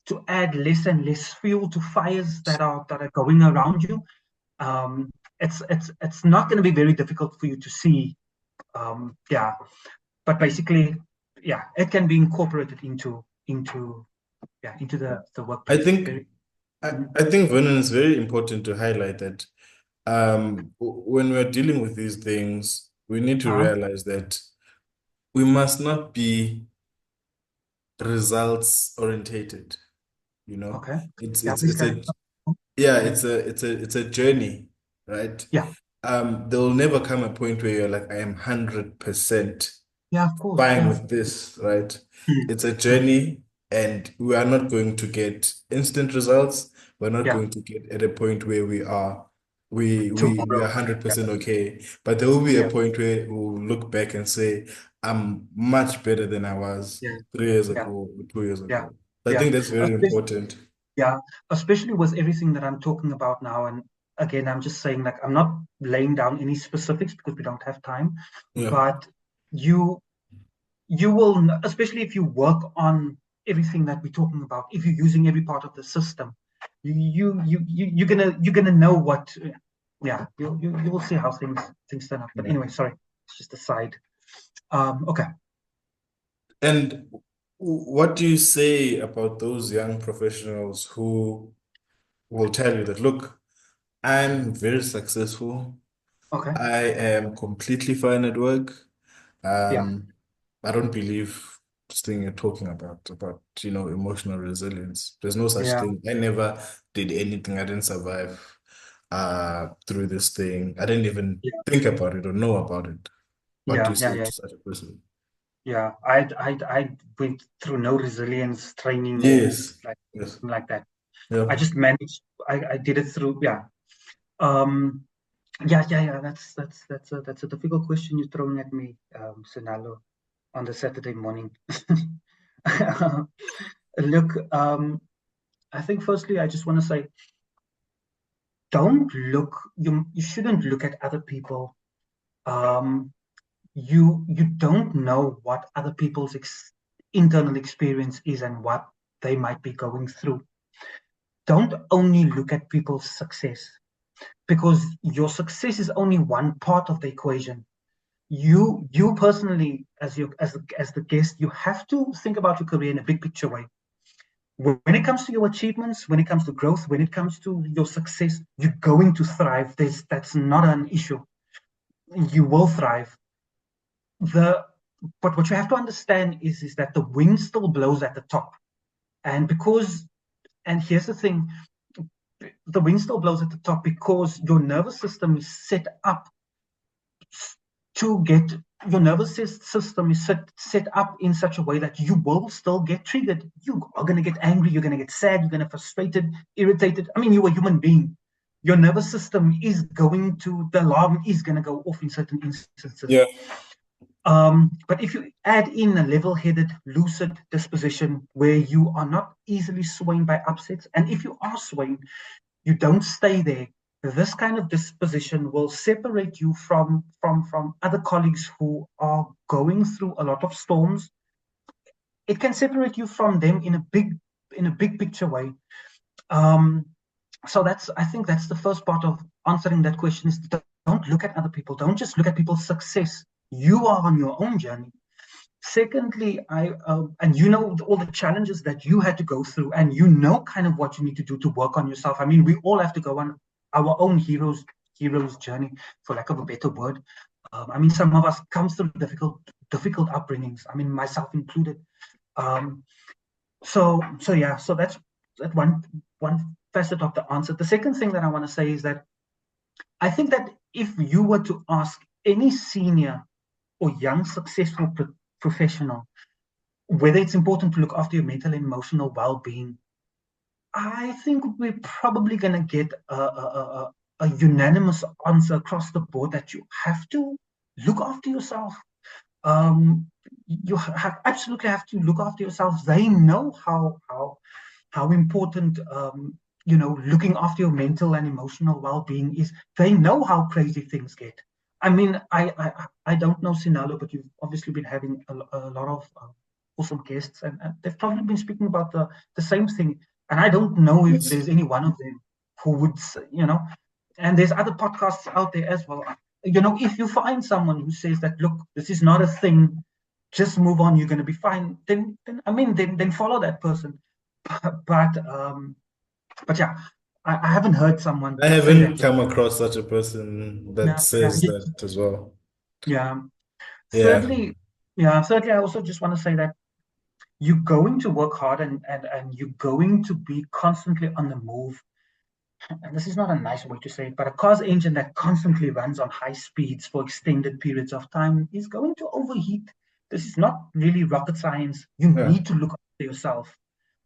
to add less and less fuel to fires that are going around you. It's not going to be very difficult for you to see. Yeah, but basically, yeah, it can be incorporated into the I workplace. think Very. Mhm. I think Vernon, it's very important to highlight that when we're dealing with these things, we need to Uh-huh. realize that we must not be results orientated, you know. Okay. It's Yeah, it's please it's carry a on. yeah, Mm. it's a journey, right? Yeah. There will never come a point where you're like, I am 100% Yeah, of course. fine Yeah. with this, right? Mm. It's a Mm. journey, and we are not going to get instant results. We're not Yeah. going to get at a point where we are Tomorrow. Yeah. 100% okay. But there will be a Yeah. point where we'll look back and say, I'm much better than I was Yeah. 3 years Yeah. ago, 2 years Yeah. ago. I Yeah. think that's very Especially, important. yeah. Especially with everything that I'm talking about now. And again, I'm just saying, like, I'm not laying down any specifics because we don't have time. Yeah. But you you will, especially if you work on everything that we're talking about, if you're using every part of the system, you're gonna know what, yeah, you will see how things turn out. But Yeah. anyway, sorry, it's just a side. Okay, And what do you say about those young professionals who will tell you that, look, I'm very successful. okay, I am completely fine at work. yeah, Um, I don't believe this thing you're talking about, emotional resilience. There's no such yeah, thing. I never did anything. I didn't survive through this thing. I didn't even yeah, think about it or know about it. What do yeah, you yeah, say yeah, to such a person? yeah. I went through no resilience training or Yes. like Yes. like that. I Yeah. just managed. I did it through, yeah. Um, Yeah, yeah, yeah. That's a difficult question you're throwing at me, Sinalo, on the Saturday morning. Look, I think firstly, I just want to say, don't look. You shouldn't look at other people. Um, you don't know what other people's internal experience is and what they might be going through. Don't only look at people's success because your success is only one part of the equation. You personally, as the guest, you have to think about your career in a big picture way. When it comes to your achievements, when it comes to growth, when it comes to your success, you're going to thrive. That's not an issue. You will thrive. The but what you have to understand is that the wind still blows at the top. And because and here's the thing, the wind still blows at the top because your nervous system is set up to get your nervous system is set up in such a way that you will still get triggered. You are going to get angry, you're going to get sad, you're going to get frustrated, irritated. I mean, you're a human being. Your nervous system is going to, the alarm is going to go off in certain instances. Yeah. But if you add in a level headed, lucid disposition where you are not easily swayed by upsets, and if you are swayed, you don't stay there. This kind of disposition will separate you from other colleagues who are going through a lot of storms. It can separate you from them in a big picture way. Um, so that's I think that's the first part of answering that question is don't look at other people. Don't just look at people's success. You are on your own journey. Secondly, and you know all the challenges that you had to go through, and you know kind of what you need to do to work on yourself. I mean, we all have to go on our own hero's journey, for lack of a better word. I mean, some of us come through difficult upbringings. I mean, myself included. Um, so yeah, so that's that one facet of the answer. The second thing that I want to say is that I think that if you were to ask any senior or young successful professional whether it's important to look after your mental and emotional well-being, I think we're probably going to get a unanimous answer across the board that you have to look after yourself. You absolutely have to look after yourself. They know how important looking after your mental and emotional well-being is. They know how crazy things get. I mean, I don't know Sinalo, but you've obviously been having a lot of awesome guests, and they've probably been speaking about the same thing. And I don't know if Yes. there's any one of them who would, and there's other podcasts out there as well. If you find someone who says that, look, this is not a thing, just move on, you're going to be fine, then I mean, then follow that person. But yeah, I haven't heard someone I say that haven't yet. come across such a person that Yeah, yeah, says that as well. yeah. Yeah. Thirdly, yeah. Thirdly, I also just want to say that you're going to work hard, and you're going to be constantly on the move. And this is not a nice way to say it, but a car's engine that constantly runs on high speeds for extended periods of time is going to overheat. This is not really rocket science. You Yeah. need to look after yourself.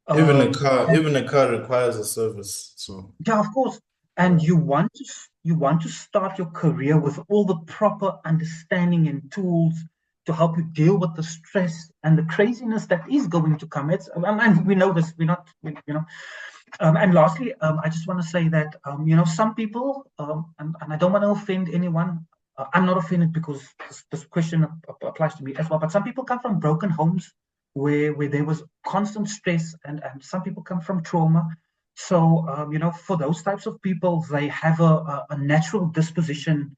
And Even a car requires a service. So yeah, of course. And yeah. you want to start your career with all the proper understanding and tools to help you deal with the stress and the craziness that is going to come. And we know this. We're not, and lastly, I just want to say that some people, and I don't want to offend anyone. I'm not offended because this question applies to me as well. But some people come from broken homes where there was constant stress, and some people come from trauma. So for those types of people, they have a natural disposition.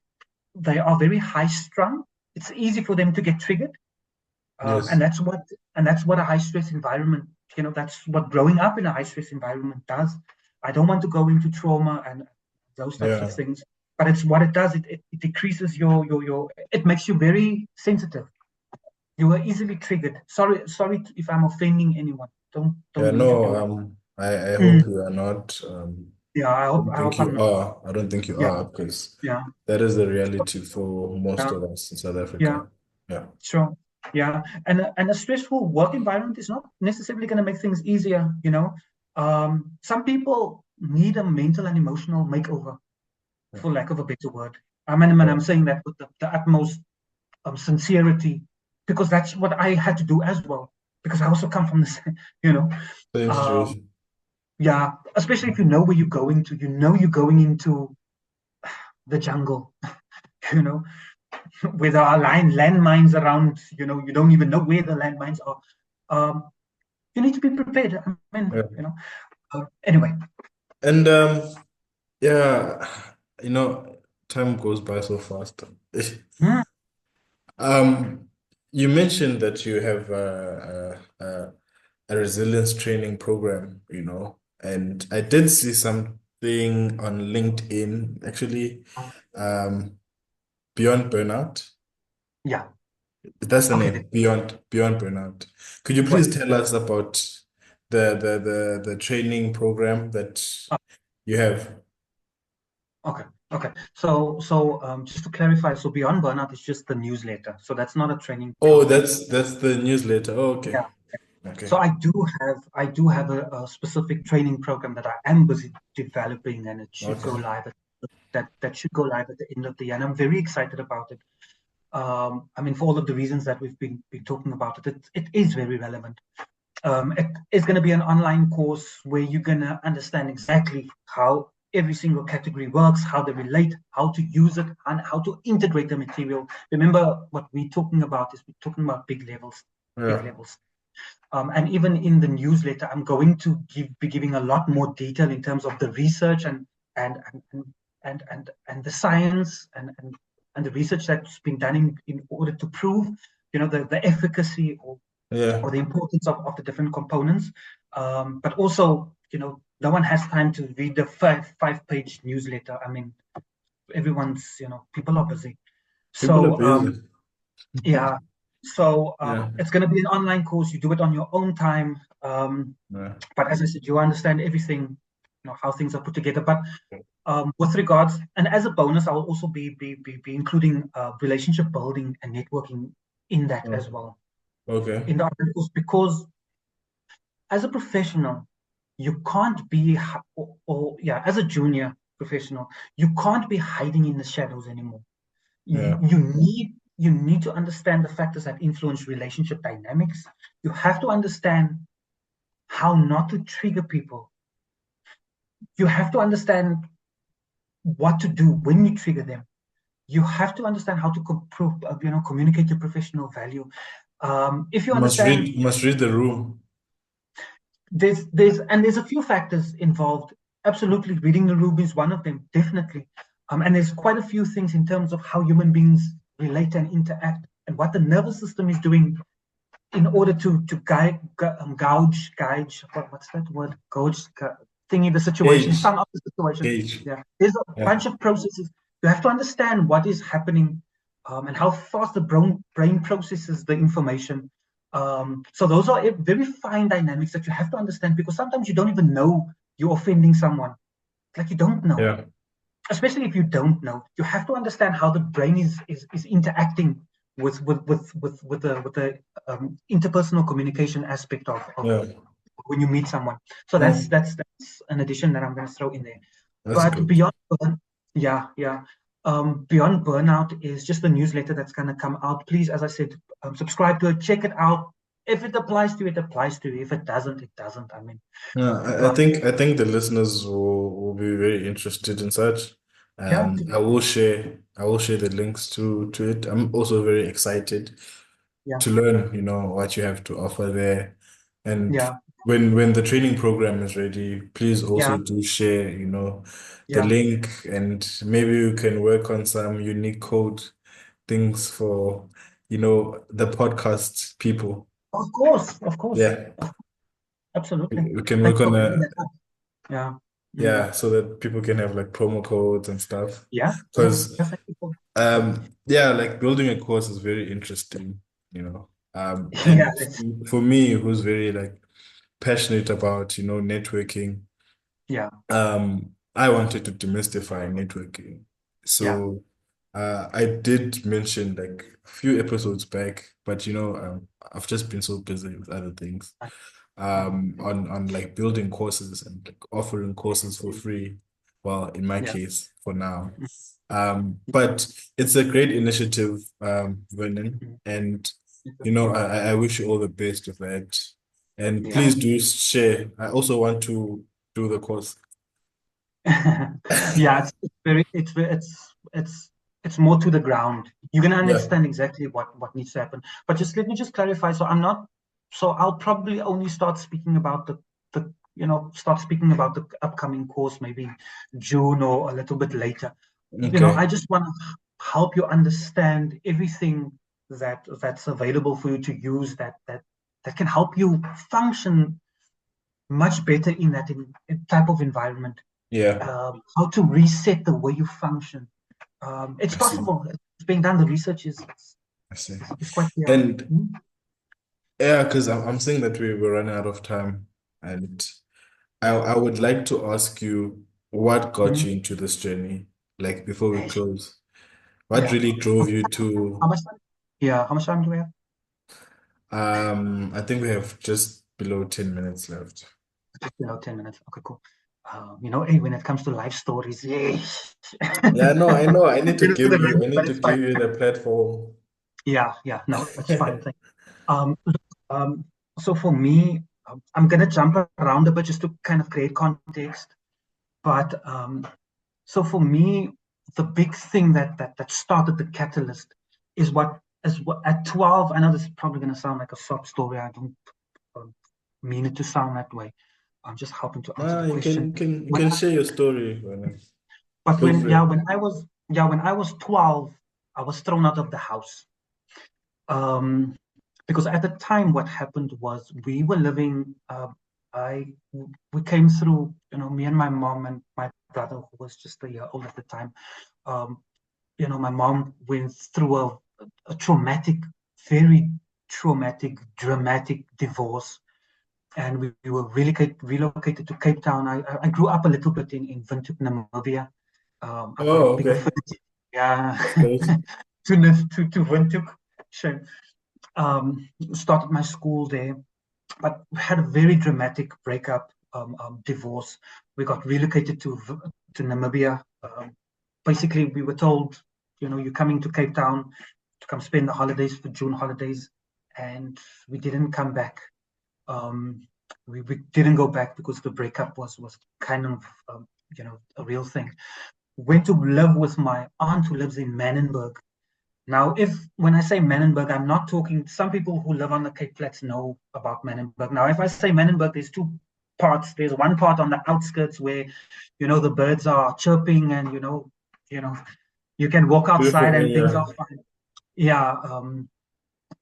They are very high strung. It's easy for them to get triggered, um, and Yes. that's what and that's what a high stress environment, that's what growing up in a high stress environment does. I don't want to go into trauma and those types of Yeah. things, but it's what it does. It decreases your it makes you very sensitive. You are easily triggered. Sorry if I'm offending anyone. Don't Yeah, mean that no, way. I Mm, hope you are not. yeah, I I hope don't I think hope you I'm not. are. I don't think you Yeah, are because yeah, that is the reality for most yeah, of us in South yeah. Africa. Yeah. Sure. Yeah. And a stressful work environment is not necessarily going to make things easier, Some people need a mental and emotional makeover, Yeah. for lack of a better word. And I'm saying that with the utmost sincerity, because that's what I had to do as well, because I also come from this, you know. Same Um, situation. yeah, especially if you know where you're going to, you're going into the jungle, you know, where there are landmines around, you don't even know where the landmines are. Um, you need to be prepared. I mean, Yeah. anyway. And yeah, you know, time goes by so fast. Mm, Um, you mentioned that you have a resilience training program, and I did see something on LinkedIn, actually, um, Beyond Burnout. yeah. That's the Okay. name, Beyond Burnout. Could you Right. please tell us about the training program that Uh, you have? okay. Okay. So just to clarify, so Beyond Burnout is just the newsletter. So that's not a training Oh, program. that's the newsletter. Oh, Yeah. okay. So Okay. I do have a specific training program that I am busy developing, and it should go Okay. live that should go live at the end of the year. And I'm very excited about it. I mean, for all of the reasons that we've been talking about it is very relevant. It is going to be an online course where you're going to understand exactly how every single category works, how they relate, how to use it, and how to integrate the material. Remember, what we're talking about is we're talking about big levels, big Yeah. levels. And even in the newsletter, I'm going to be giving a lot more detail in terms of the research and the science and the research that's been done in order to prove, the efficacy or Yeah. the importance of the different components. But also, no one has time to read the five page newsletter. I mean, people are busy. People are So busy. yeah, so Yeah. it's going to be an online course. You do it on your own time. Yeah. But as I said, you understand everything, how things are put together. But with regards, and as a bonus, I will also be including relationship building and networking in that as Oh, well, okay. in the online course, because as a professional, you can't be, or yeah, as a junior professional, you can't be hiding in the shadows anymore. You, Yeah. you need you need to understand the factors that influence relationship dynamics. You have to understand how not to trigger people. You have to understand what to do when you trigger them. You have to understand how to communicate your professional value. If you understand, You must read the room. there's a few factors involved. Absolutely, reading the room is one of them, definitely. And there's quite a few things in terms of how human beings relate and interact, and what the nervous system is doing in order to gauge, what's that word? Thingy the situation, Gauge. sum up the situation. Gauge. Yeah, there's a Yeah. bunch of processes. You have to understand what is happening, and how fast the brain processes the information. So those are very fine dynamics that you have to understand, because sometimes you don't even know you're offending someone. Like, you don't know, Yeah. especially if you don't know. You have to understand how the brain is interacting with the interpersonal communication aspect of Yeah. when you meet someone. So that's Mm, that's that's an addition that I'm going to throw in there. that's But good. beyond, yeah, yeah. Beyond Burnout is just the newsletter that's going to come out. Please, as I said, subscribe to it, check it out. If it applies to you, it applies to you. If it doesn't, it doesn't. I mean, Yeah, I but think the listeners will be very interested in such, yeah, and I will share the links to it. I'm also very excited yeah, to learn, what you have to offer there. And yeah, when the training program is ready, please yeah, also do share, the yeah. link, and maybe you can work on some unique code things for, the podcast people. Of course, Yeah, absolutely. we can Thanks work for on bringing a that up. Yeah, mm, yeah, so that people can have like promo codes and stuff. yeah, yeah, Because yeah. Thank you for. yeah, like building a course is very interesting, you know. Yeah, And for me, who's very like passionate about, networking, yeah, I wanted to demystify networking. yeah, So I did mention like a few episodes back, but I've just been so busy with other things. mm, On like building courses and like offering courses for free. Well, in my yeah, case, for now. mm, But it's a great initiative, Vernon, mm, and mm, I wish you all the best with that. And yeah. please do share. I also want to do the course. Yeah, it's very it's more to the ground. You're gonna Yeah. understand exactly what needs to happen. But just let me just clarify. So I'll probably only start speaking about the upcoming course maybe June or a little bit later. I Okay. just want to help you understand everything that's available for you to use, that can help you function much better in in type of environment. Yeah. How to reset the way you function. It's I see. possible. It's being done. The research I see. is quite clear. And Mhm. yeah, because I'm saying that we're running out of time, and I would like to ask you what got Mhm. you into this journey, like before we close. What Yeah. really drove you to, How much time? Yeah. How much time do we have? I think we have just below 10 minutes left. 10 minutes. Okay, cool. Hey, when it comes to life stories, yeah. Yeah, no, I know. I need to give The you, rest, I need but to it's fine. give you the platform. Yeah, yeah. No, it's fine. Thank you. Look, so for me, I'm gonna jump around a bit just to kind of create context. But so for me, the big thing that started the catalyst is what at 12. I know this is probably going to sound like a sob story. I don't um, mean it to sound that way. I'm just helping to answer No, the you can question. you can you When can I, share your story. Vernon. but Feel when free. yeah, when I was 12, I was thrown out of the house. Um, because at the time, what happened was we were living. I we came through. Me and my mom and my brother, who was just a year old at the time. Um, my mom went through a traumatic, very traumatic, dramatic divorce, and we were relocated to Cape Town. I grew up a little bit in Windhoek, Namibia. I've got a Oh, big okay. affinity, yeah, That's great. to Windhoek. So, started my school there, but had a very dramatic breakup, divorce. We got relocated to Namibia. Basically, we were told, you're coming to Cape Town to come spend the holidays for June holidays, and we didn't come back. Um, we didn't go back because the breakup was kind of a real thing. Went to live with my aunt who lives in Manenberg. Now, if when I say Manenberg, I'm not talking. Some people who live on the Cape Flats know about Manenberg. Now, if I say Manenberg, there's two parts. There's one part on the outskirts where, the birds are chirping, and you know, you can walk Beautiful outside and things are area. fine. Yeah,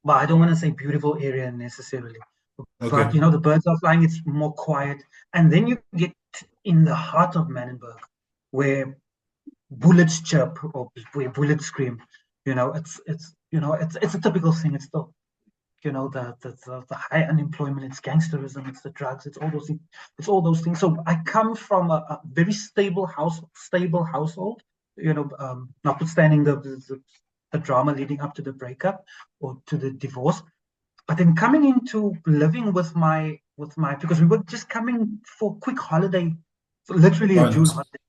but I don't want to say beautiful area necessarily. But Okay. the birds are flying. It's more quiet, and then you get in the heart of Manenberg, where bullets chirp or where bullets scream. It's a typical thing. It's still the high unemployment, it's gangsterism, it's the drugs, it's all those things. So I come from a very stable household, notwithstanding the drama leading up to the breakup or to the divorce. But then coming into living with my because we were just coming for a quick holiday, literally a June Aunt. holiday,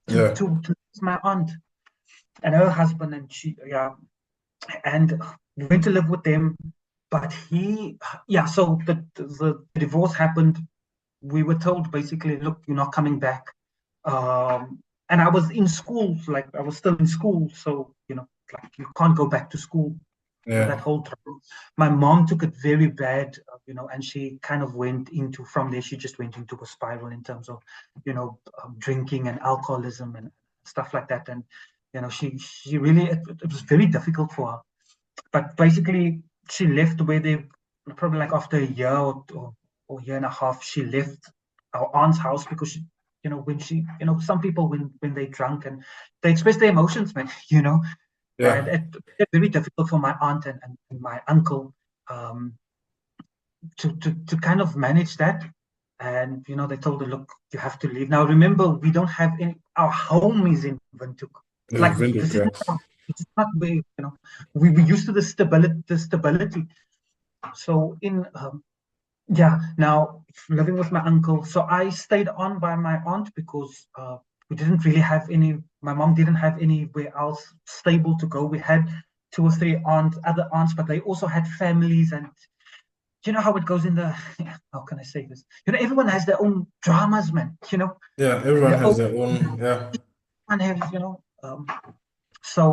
Yeah. to my aunt and her husband, and and went to live with them. But so the divorce happened. We were told basically, look, you're not coming back. And I was in school, like I was still in school, so like you can't go back to school. That Yeah. whole time. My mom took it very bad, and she kind of went into, from there, she just went into a spiral in terms of, drinking and alcoholism and stuff like that. And, she really, it was very difficult for her. But basically, she left where they, probably like after a year or year and a half, she left our aunt's house because when some people, when they drunk and they express their emotions, man, and Yeah. it's very difficult for my aunt and my uncle, um, to kind of manage that. And they told her, look, you have to leave. Now remember, we don't have any. Our home is in Windhoek. It's Like in Windhoek, this is yeah. not. It's not where we used to the stability. So now living with my uncle. So I stayed on by my aunt because we didn't really have any. My mom didn't have anywhere else stable to go. We had two or three other aunts, but they also had families, and you know how it goes in the. How can I say this? Everyone has their own dramas, man. Yeah, everyone Their has own their own, yeah. one has, So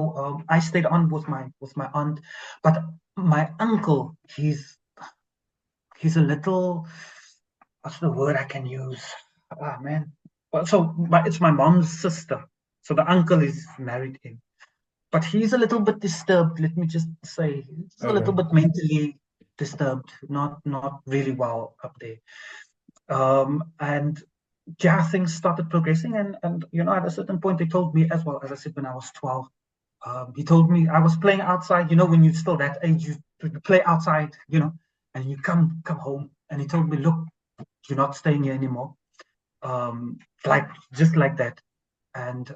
I stayed on with my aunt, but my uncle, he's a little, what's the word I can use? Ah, man. Well, it's my mom's sister. So the uncle is married in, but he's a little bit disturbed. Let me just say, he's a little Okay. bit mentally disturbed, not really well up there. And yeah, things started progressing, and at a certain point they told me, as well as I said, when I was 12, he told me I was playing outside. When you're still that age, you play outside, and you come home. And he told me, look, you're not staying here anymore. Like just like that. And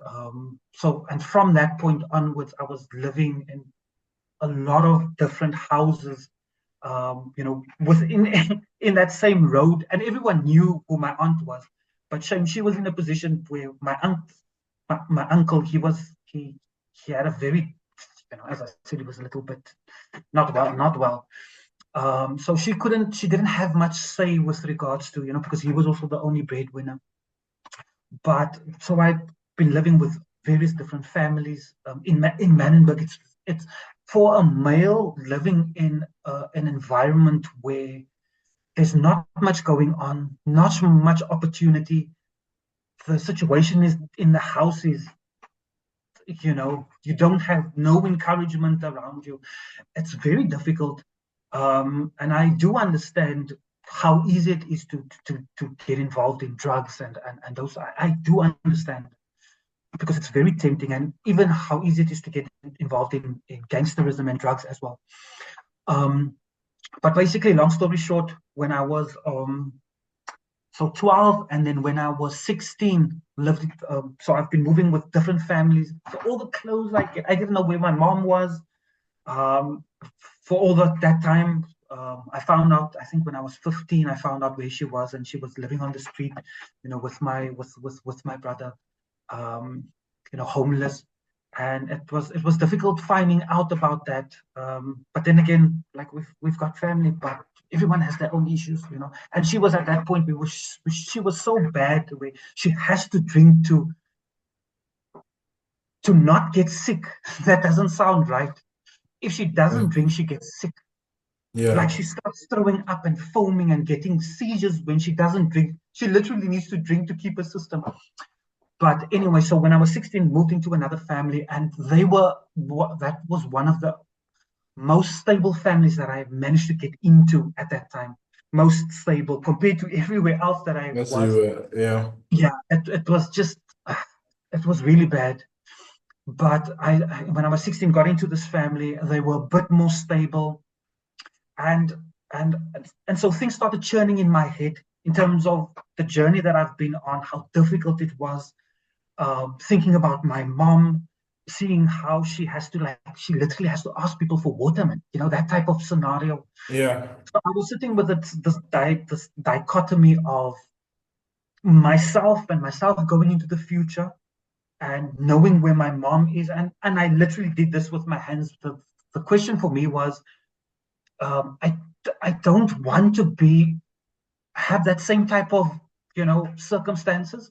from that point onwards, I was living in a lot of different houses, within in that same road, and everyone knew who my aunt was. But she was in a position where my uncle, he had a very, as I said, he was a little bit not well. So she didn't have much say with regards to, because he was also the only breadwinner. But so I've been living with various different families, in Manenberg. It's for a male living in an environment where there's not much going on, not much opportunity. The situation is in the house is, you don't have no encouragement around you. It's very difficult. And I do understand how easy it is to get involved in drugs and those. I do understand, because it's very tempting, and even how easy it is to get involved in gangsterism and drugs as well. Um, but basically, long story short, when I was 12, and then when I was 16, lived. So I've been moving with different families. So all the clothes I didn't know where my mom was. Um, for all that time, I found out. I think when I was 15, I found out where she was, and she was living on the street, with my brother, um, homeless. And it was difficult finding out about that. But then again, like we've got family, but everyone has their own issues. And she was at that point where she was so bad, where she has to drink to not get sick. That doesn't sound right. If she doesn't drink, she gets sick. Like Yeah. she starts throwing up and foaming and getting seizures when she doesn't drink. She literally needs to drink to keep her system. But anyway, so when I was 16, moved into another family, and that was one of the most stable families that I managed to get into at that time. Most stable compared to everywhere else that I That's you, was. yeah. Yeah, it was just, it was really bad. But when I was 16, got into this family. They were a bit more stable. and and and so things started churning in my head in terms of the journey that I've been on, how difficult it was, thinking about my mom, seeing how she has to, like, she literally has to ask people for water, man, that type of scenario. Yeah. So I was sitting with this dichotomy of myself going into the future and knowing where my mom is, and I literally did this with my hands. The question for me was, um, I I don't want to have that same type of circumstances,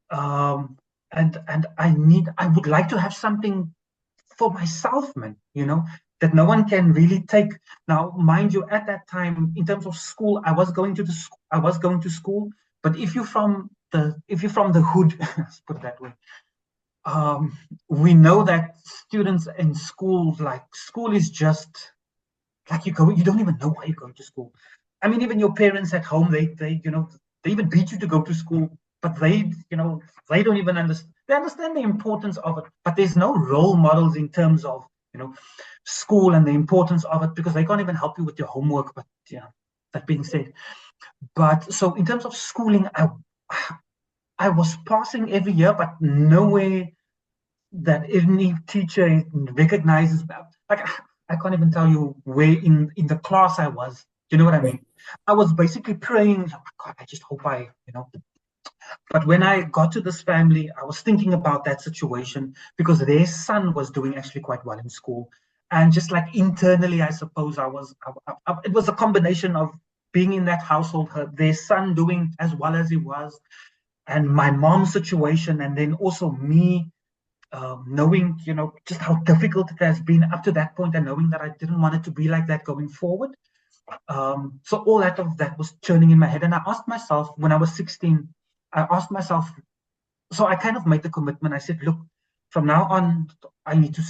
um, and I would like to have something for myself, man. That no one can really take. Now, mind you, at that time, in terms of school, I was going to school, but if you're from the hood, let's put it that way, um, we know that students in schools, like, school is just like, you don't even know why you're going to school. I mean, even your parents at home, they even beat you to go to school, but they don't even understand. They understand the importance of it, but there's no role models in terms of school and the importance of it, because they can't even help you with your homework. But yeah, that being said, but so in terms of schooling, I was passing every year, but nowhere that any teacher recognizes. Like, I can't even tell you where in the class I was. Do you know what I mean? I was basically praying, oh my God, I just hope But when I got to this family, I was thinking about that situation because their son was doing actually quite well in school. And just like internally, I suppose it was a combination of being in that household, their son doing as well as he was, and my mom's situation, and then also me knowing, just how difficult it has been up to that point, and knowing that I didn't want it to be like that going forward. So all that of that was churning in my head, and I asked myself when I was 16. I asked myself. So I kind of made the commitment. I said, look, from now on, I need to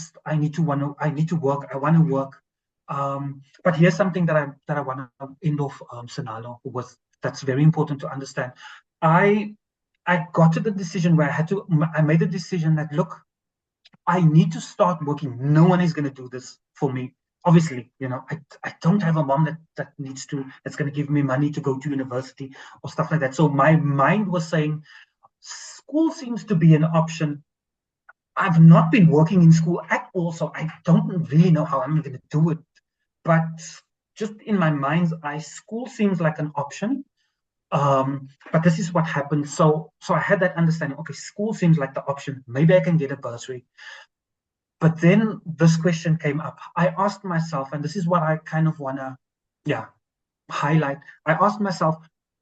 work. I want to work. But here's something that I want to end off, Sanalo, with that's very important to understand. I I got to the decision where I made a decision that, look, I need to start working. No one is going to do this for me. Obviously, I don't have a mom that's going to give me money to go to university or stuff like that. So my mind was saying, school seems to be an option. I've not been working in school at all, so I don't really know how I'm going to do it. But just in my mind's eye, school seems like an option. But this is what happened. So I had that understanding. Okay, school seems like the option. Maybe I can get a bursary. But then this question came up. I asked myself, and this is what I kind of wanna, yeah, highlight. I asked myself,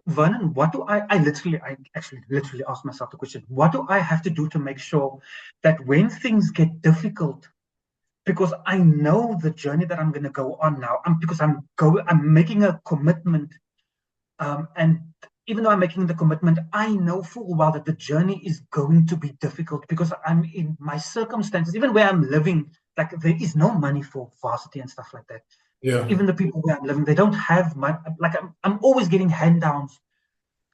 Vernon, I actually literally asked myself the question, what do I have to do to make sure that when things get difficult, because I know the journey that I'm gonna go on now, because I'm making a commitment, and even though I'm making the commitment, I know full well that the journey is going to be difficult because I'm in my circumstances, even where I'm living, like, there is no money for varsity and stuff like that. Yeah. Even the people where I'm living, they don't have money. Like, I'm always getting handouts.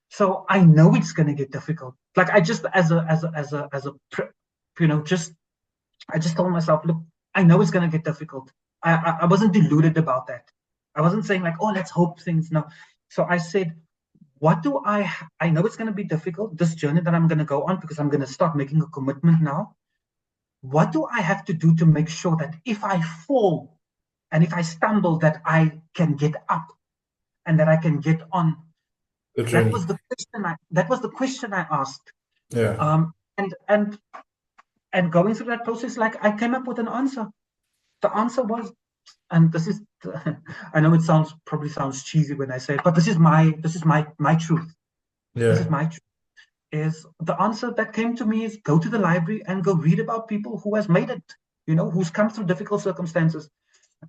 So I know it's going to get difficult. Like, I just, just, I just told myself, look, I know it's going to get difficult. I wasn't deluded about that. I wasn't saying like, oh, let's hope things. No. So I said, I know it's going to be difficult, this journey that I'm going to go on, because I'm going to start making a commitment now. What do I have to do to make sure that if I fall and if I stumble, that I can get up and that I can get on? The That journey. was the question I asked. Yeah. And going through that process, like, I came up with an answer. The answer was, and this is, I know it probably sounds cheesy when I say it, but this is my truth. This is Yeah. my truth. Is the answer that came to me is, go to the library and go read about people who has made it, who's come through difficult circumstances.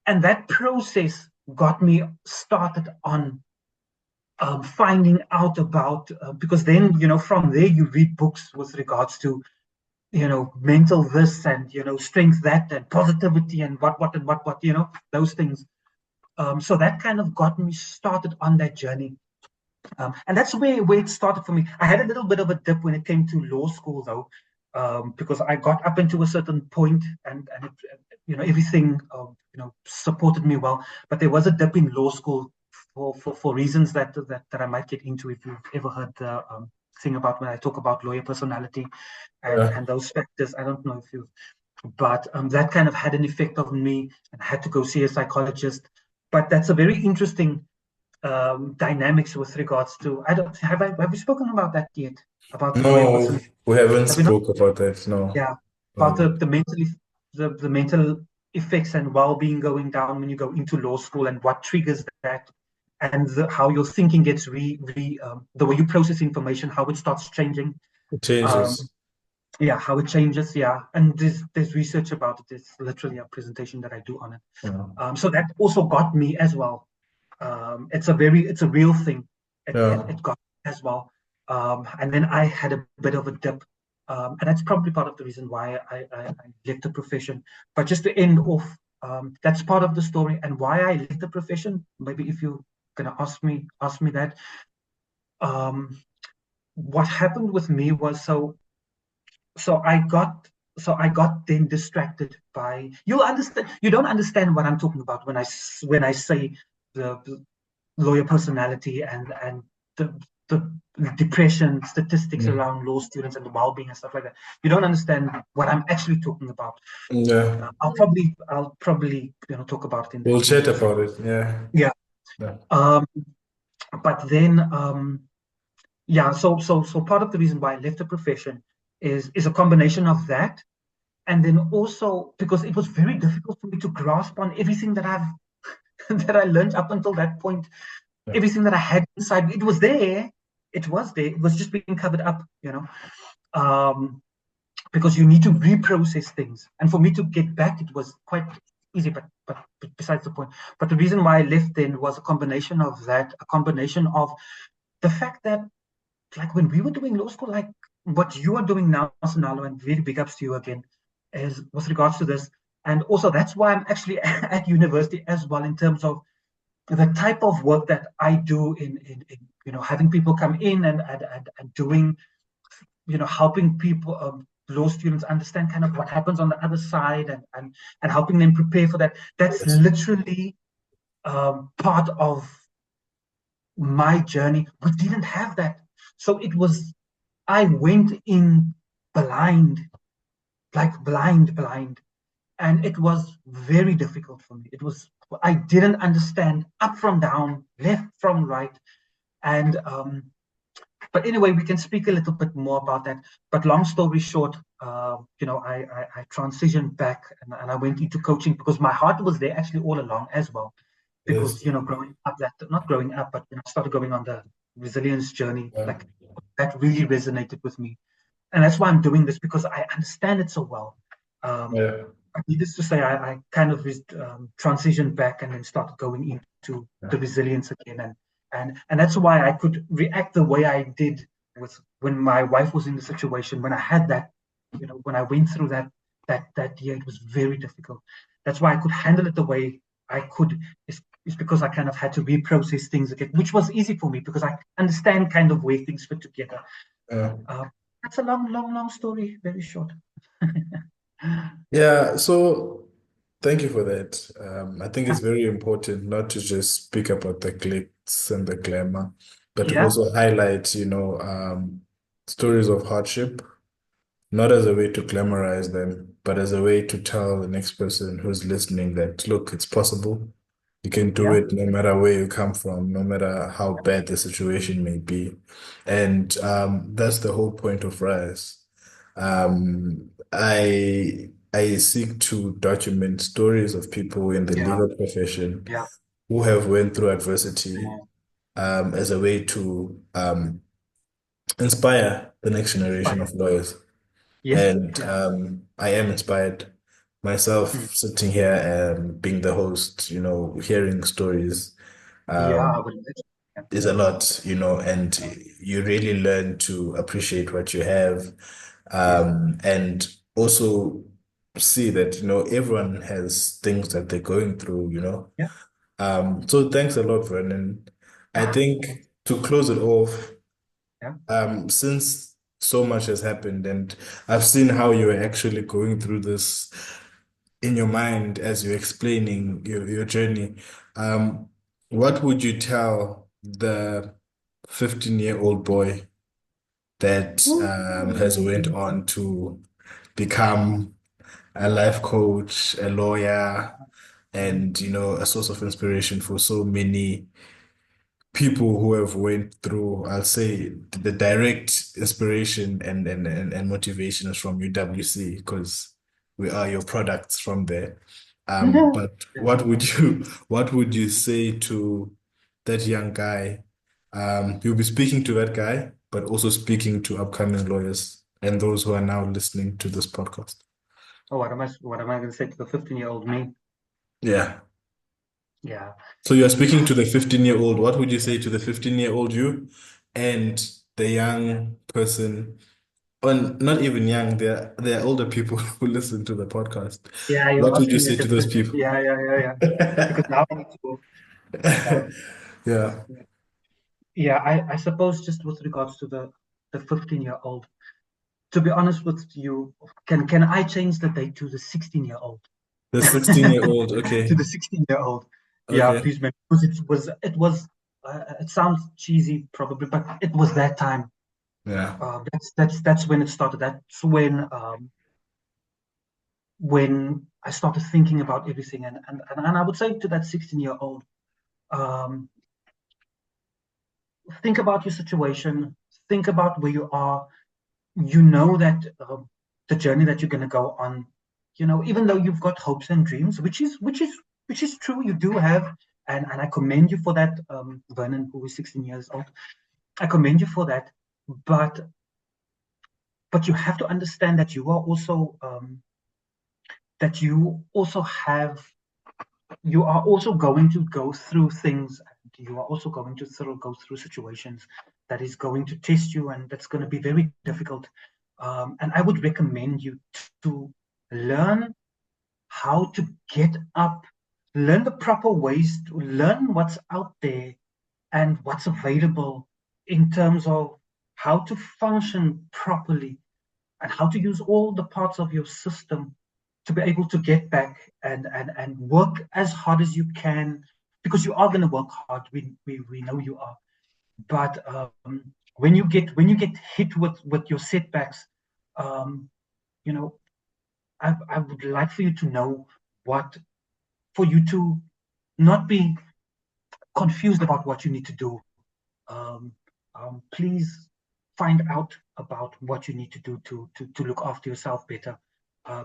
And that process got me started on finding out about, because then, from there you read books with regards to, mental this, and, strength that, and positivity, and what, those things. So that kind of got me started on that journey. And that's where it started for me. I had a little bit of a dip when it came to law school, though, because I got up into a certain point, and everything, supported me well. But there was a dip in law school for reasons that I might get into. If you've ever heard the thing about when I talk about lawyer personality Yeah. and those factors, I don't know if you've, but that kind of had an effect on me, and I had to go see a psychologist. But that's a very interesting dynamics with regards to. I don't have we spoken about that yet, about the lawyer No, personality? we haven't Have we not? spoke about that. No. Yeah, about Um, the mental effects and well-being going down when you go into law school, and what triggers that, and how your thinking gets the way you process information, how it starts changing. it Um, changes. yeah, how it changes. Yeah, and there's research about it. There's literally a presentation that I do on it. Yeah. So that also got me as well. It's a real thing. Yeah. It got me as well. And then I had a bit of a dip. And that's probably part of the reason why I left the profession. But just to end off, that's part of the story, and why I left the profession. Maybe if you're gonna ask me that. Um, what happened with me was, so I got I got then distracted by, you don't understand what I'm talking about when I say the lawyer personality, and the the depression statistics Mm. around law students and the well-being and stuff like that. You don't understand what I'm actually talking about. Yeah. I'll probably talk about it We'll in chat the future. about it. Yeah. Yeah. Yeah. Um, but then yeah, so part of the reason why I left the profession is a combination of that, and then also because it was very difficult for me to grasp on everything that I've that I learned up until that point. Yeah. Everything that I had inside, it was there. It was there. It was just being covered up. Um, because you need to reprocess things. And for me to get back, it was quite easy, but besides the point. But the reason why I left then was a combination of that, a combination of the fact that, like, when we were doing law school, like what you are doing now, Sonalo, and really big ups to you again, is with regards to this. And also that's why I'm actually at university as well, in terms of the type of work that I do in having people come in and doing, helping people, law students, understand kind of what happens on the other side, and helping them prepare for that. That's Yes. literally part of my journey. We didn't have that. So I went in blind, like blind. And it was very difficult for me. I didn't understand up from down, left from right. And but anyway, we can speak a little bit more about that. But long story short, I transitioned back, and I went into coaching because my heart was there actually all along as well. Yes. Because growing up, that not growing up, but I started going on the resilience journey. Yeah. Like, that really resonated with me, and that's why I'm doing this, because I understand it so well. Um, Yeah. Needless to say, I kind of transitioned back and then started going into Yeah. the resilience again, and that's why I could react the way I did with when my wife was in the situation, when I had that, when I went through that year. It was very difficult. That's why I could handle it the way I could. Is because I kind of had to reprocess things again, which was easy for me because I understand kind of where things fit together. Yeah. Uh, that's a long story, very short. Yeah, so thank you for that. I think it's very important not to just speak about the glitz and the glamour, but to Yeah, also highlight, stories of hardship, not as a way to glamorize them, but as a way to tell the next person who's listening that, look, it's possible. You can do yeah, it no matter where you come from, no matter how bad the situation may be. And that's the whole point of Rise. I seek to document stories of people in the yeah, legal profession yeah, who have went through adversity as a way to inspire the next generation inspired. of lawyers. Yes, And yeah, I am inspired myself mm, sitting here being the host, hearing stories yeah. I um, would imagine. is a lot, and you really learn to appreciate what you have, Yeah, and also see that, everyone has things that they're going through. yeah, So thanks a lot, Vernon. I yeah, think to close it off, yeah, since so much has happened and I've seen how you're actually going through this in your mind as you're explaining your journey, um, what would you tell the 15-year-old boy that has went Ooh. on to become a life coach, a lawyer, and a source of inspiration for so many people who have went through, I'll say, the direct inspiration and motivation is from UWC because we are your products from there. But what would you what would you say to that young guy? You'll be speaking to that guy, but also speaking to upcoming lawyers and those who are now listening to this podcast. Oh, what am I going to say to the 15-year-old me? Yeah. Yeah. So you're speaking to the 15-year-old. What would you say to the 15-year-old you and the young person, or not even young, they're older people who listen to the podcast. Yeah, you're What would you asking me a say to those difficult. people? Yeah, yeah, yeah, yeah. Because now I need to go. Yeah. Yeah, I suppose just with regards to the 15-year-old, to be honest with you, can I change the date to the 16-year-old? The 16-year-old. To Okay. the 16-year-old. Yeah, Okay. please, man. Because it was it sounds cheesy probably, but it was that time. Yeah. That's when it started. That's when I started thinking about everything, and I would say to that 16-year-old, um, think about your situation, think about where you are. You know that the journey that you're going to go on, even though you've got hopes and dreams, which is true, you do have, and I commend you for that, Vernon, who is 16 years old. I commend you for that, but you have to understand that you are also going to go through things, and you are also going to go through situations that is going to test you, and that's going to be very difficult. And I would recommend you to learn how to get up, learn the proper ways, to learn what's out there and what's available in terms of how to function properly and how to use all the parts of your system to be able to get back and work as hard as you can, because you are going to work hard. We know you are. But when you get hit with your setbacks, um, you know, I would like for you to know what for you to not be confused about what you need to do. Um, please find out about what you need to do to look after yourself better.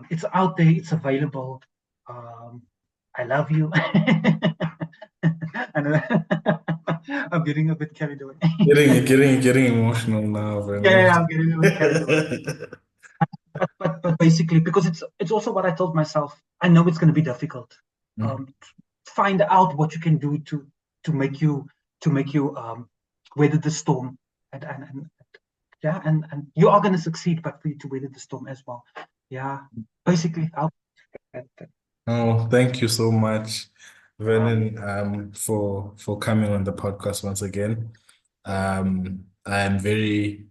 It's out there, it's available. Um, I love you. And I'm getting a bit carried away. Getting emotional now, Yeah, Vernon. yeah, I'm getting a bit carried away. But basically, because it's also what I told myself. I know it's going to be difficult. Um, Find out what you can do to make you weather the storm, and yeah, and you are going to succeed, but for you to weather the storm as well. Yeah, basically, Oh, thank you so much, uh, Vernon, for coming on the podcast once again. I am very,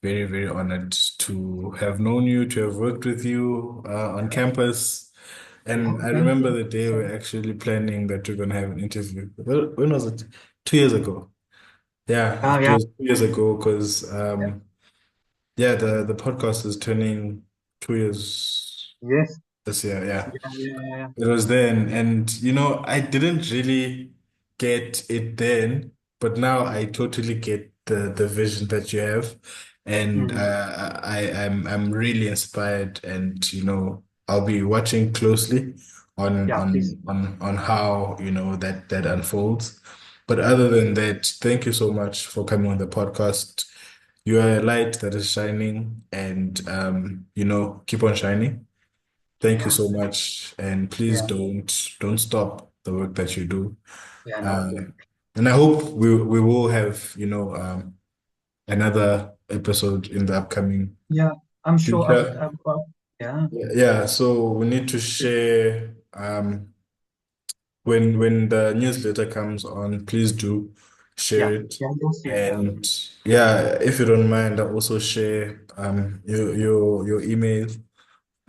very, very honored to have known you, to have worked with you on campus. yeah, And I thank remember you. the day we So, were actually planning that we're gonna have an interview. When was it? 2 years ago. Yeah, it yeah, was 2 years ago because yeah, yeah, the podcast is turning 2 years yes, this year. Yeah. yeah, yeah, yeah, It was then, and I didn't really get it then, but now I totally get the vision that you have, and mm, I'm really inspired, and I'll be watching closely on yeah, please, how that unfolds. But yeah, other than that, thank you so much for coming on the podcast. You are a light that is shining, and keep on shining. Thank you yeah, so much, and please yeah, don't stop the work that you do. yeah, no, Um, and I hope we will have another episode in the upcoming yeah. I'm sure future. yeah, Yeah, so we need to share when the newsletter comes on. Please do yeah, share it, yeah, you'll see it, yeah, and yeah, if you don't mind, I'll also share your email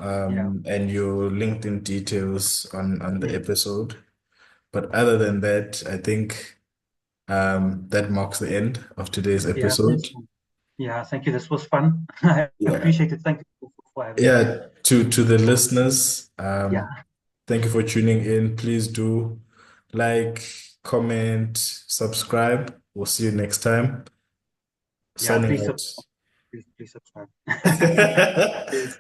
Yeah. and your LinkedIn details on the Mm. episode. But other than that, I think that marks the end of today's Yeah. episode. Yeah. Thank you. This was fun. I Yeah. appreciate it. Thank you for having me. Yeah, to the listeners, Yeah. thank you for tuning in. Please do like, comment, subscribe. We'll see you next time. Yeah. Signing out. Please subscribe. Bye Cheers.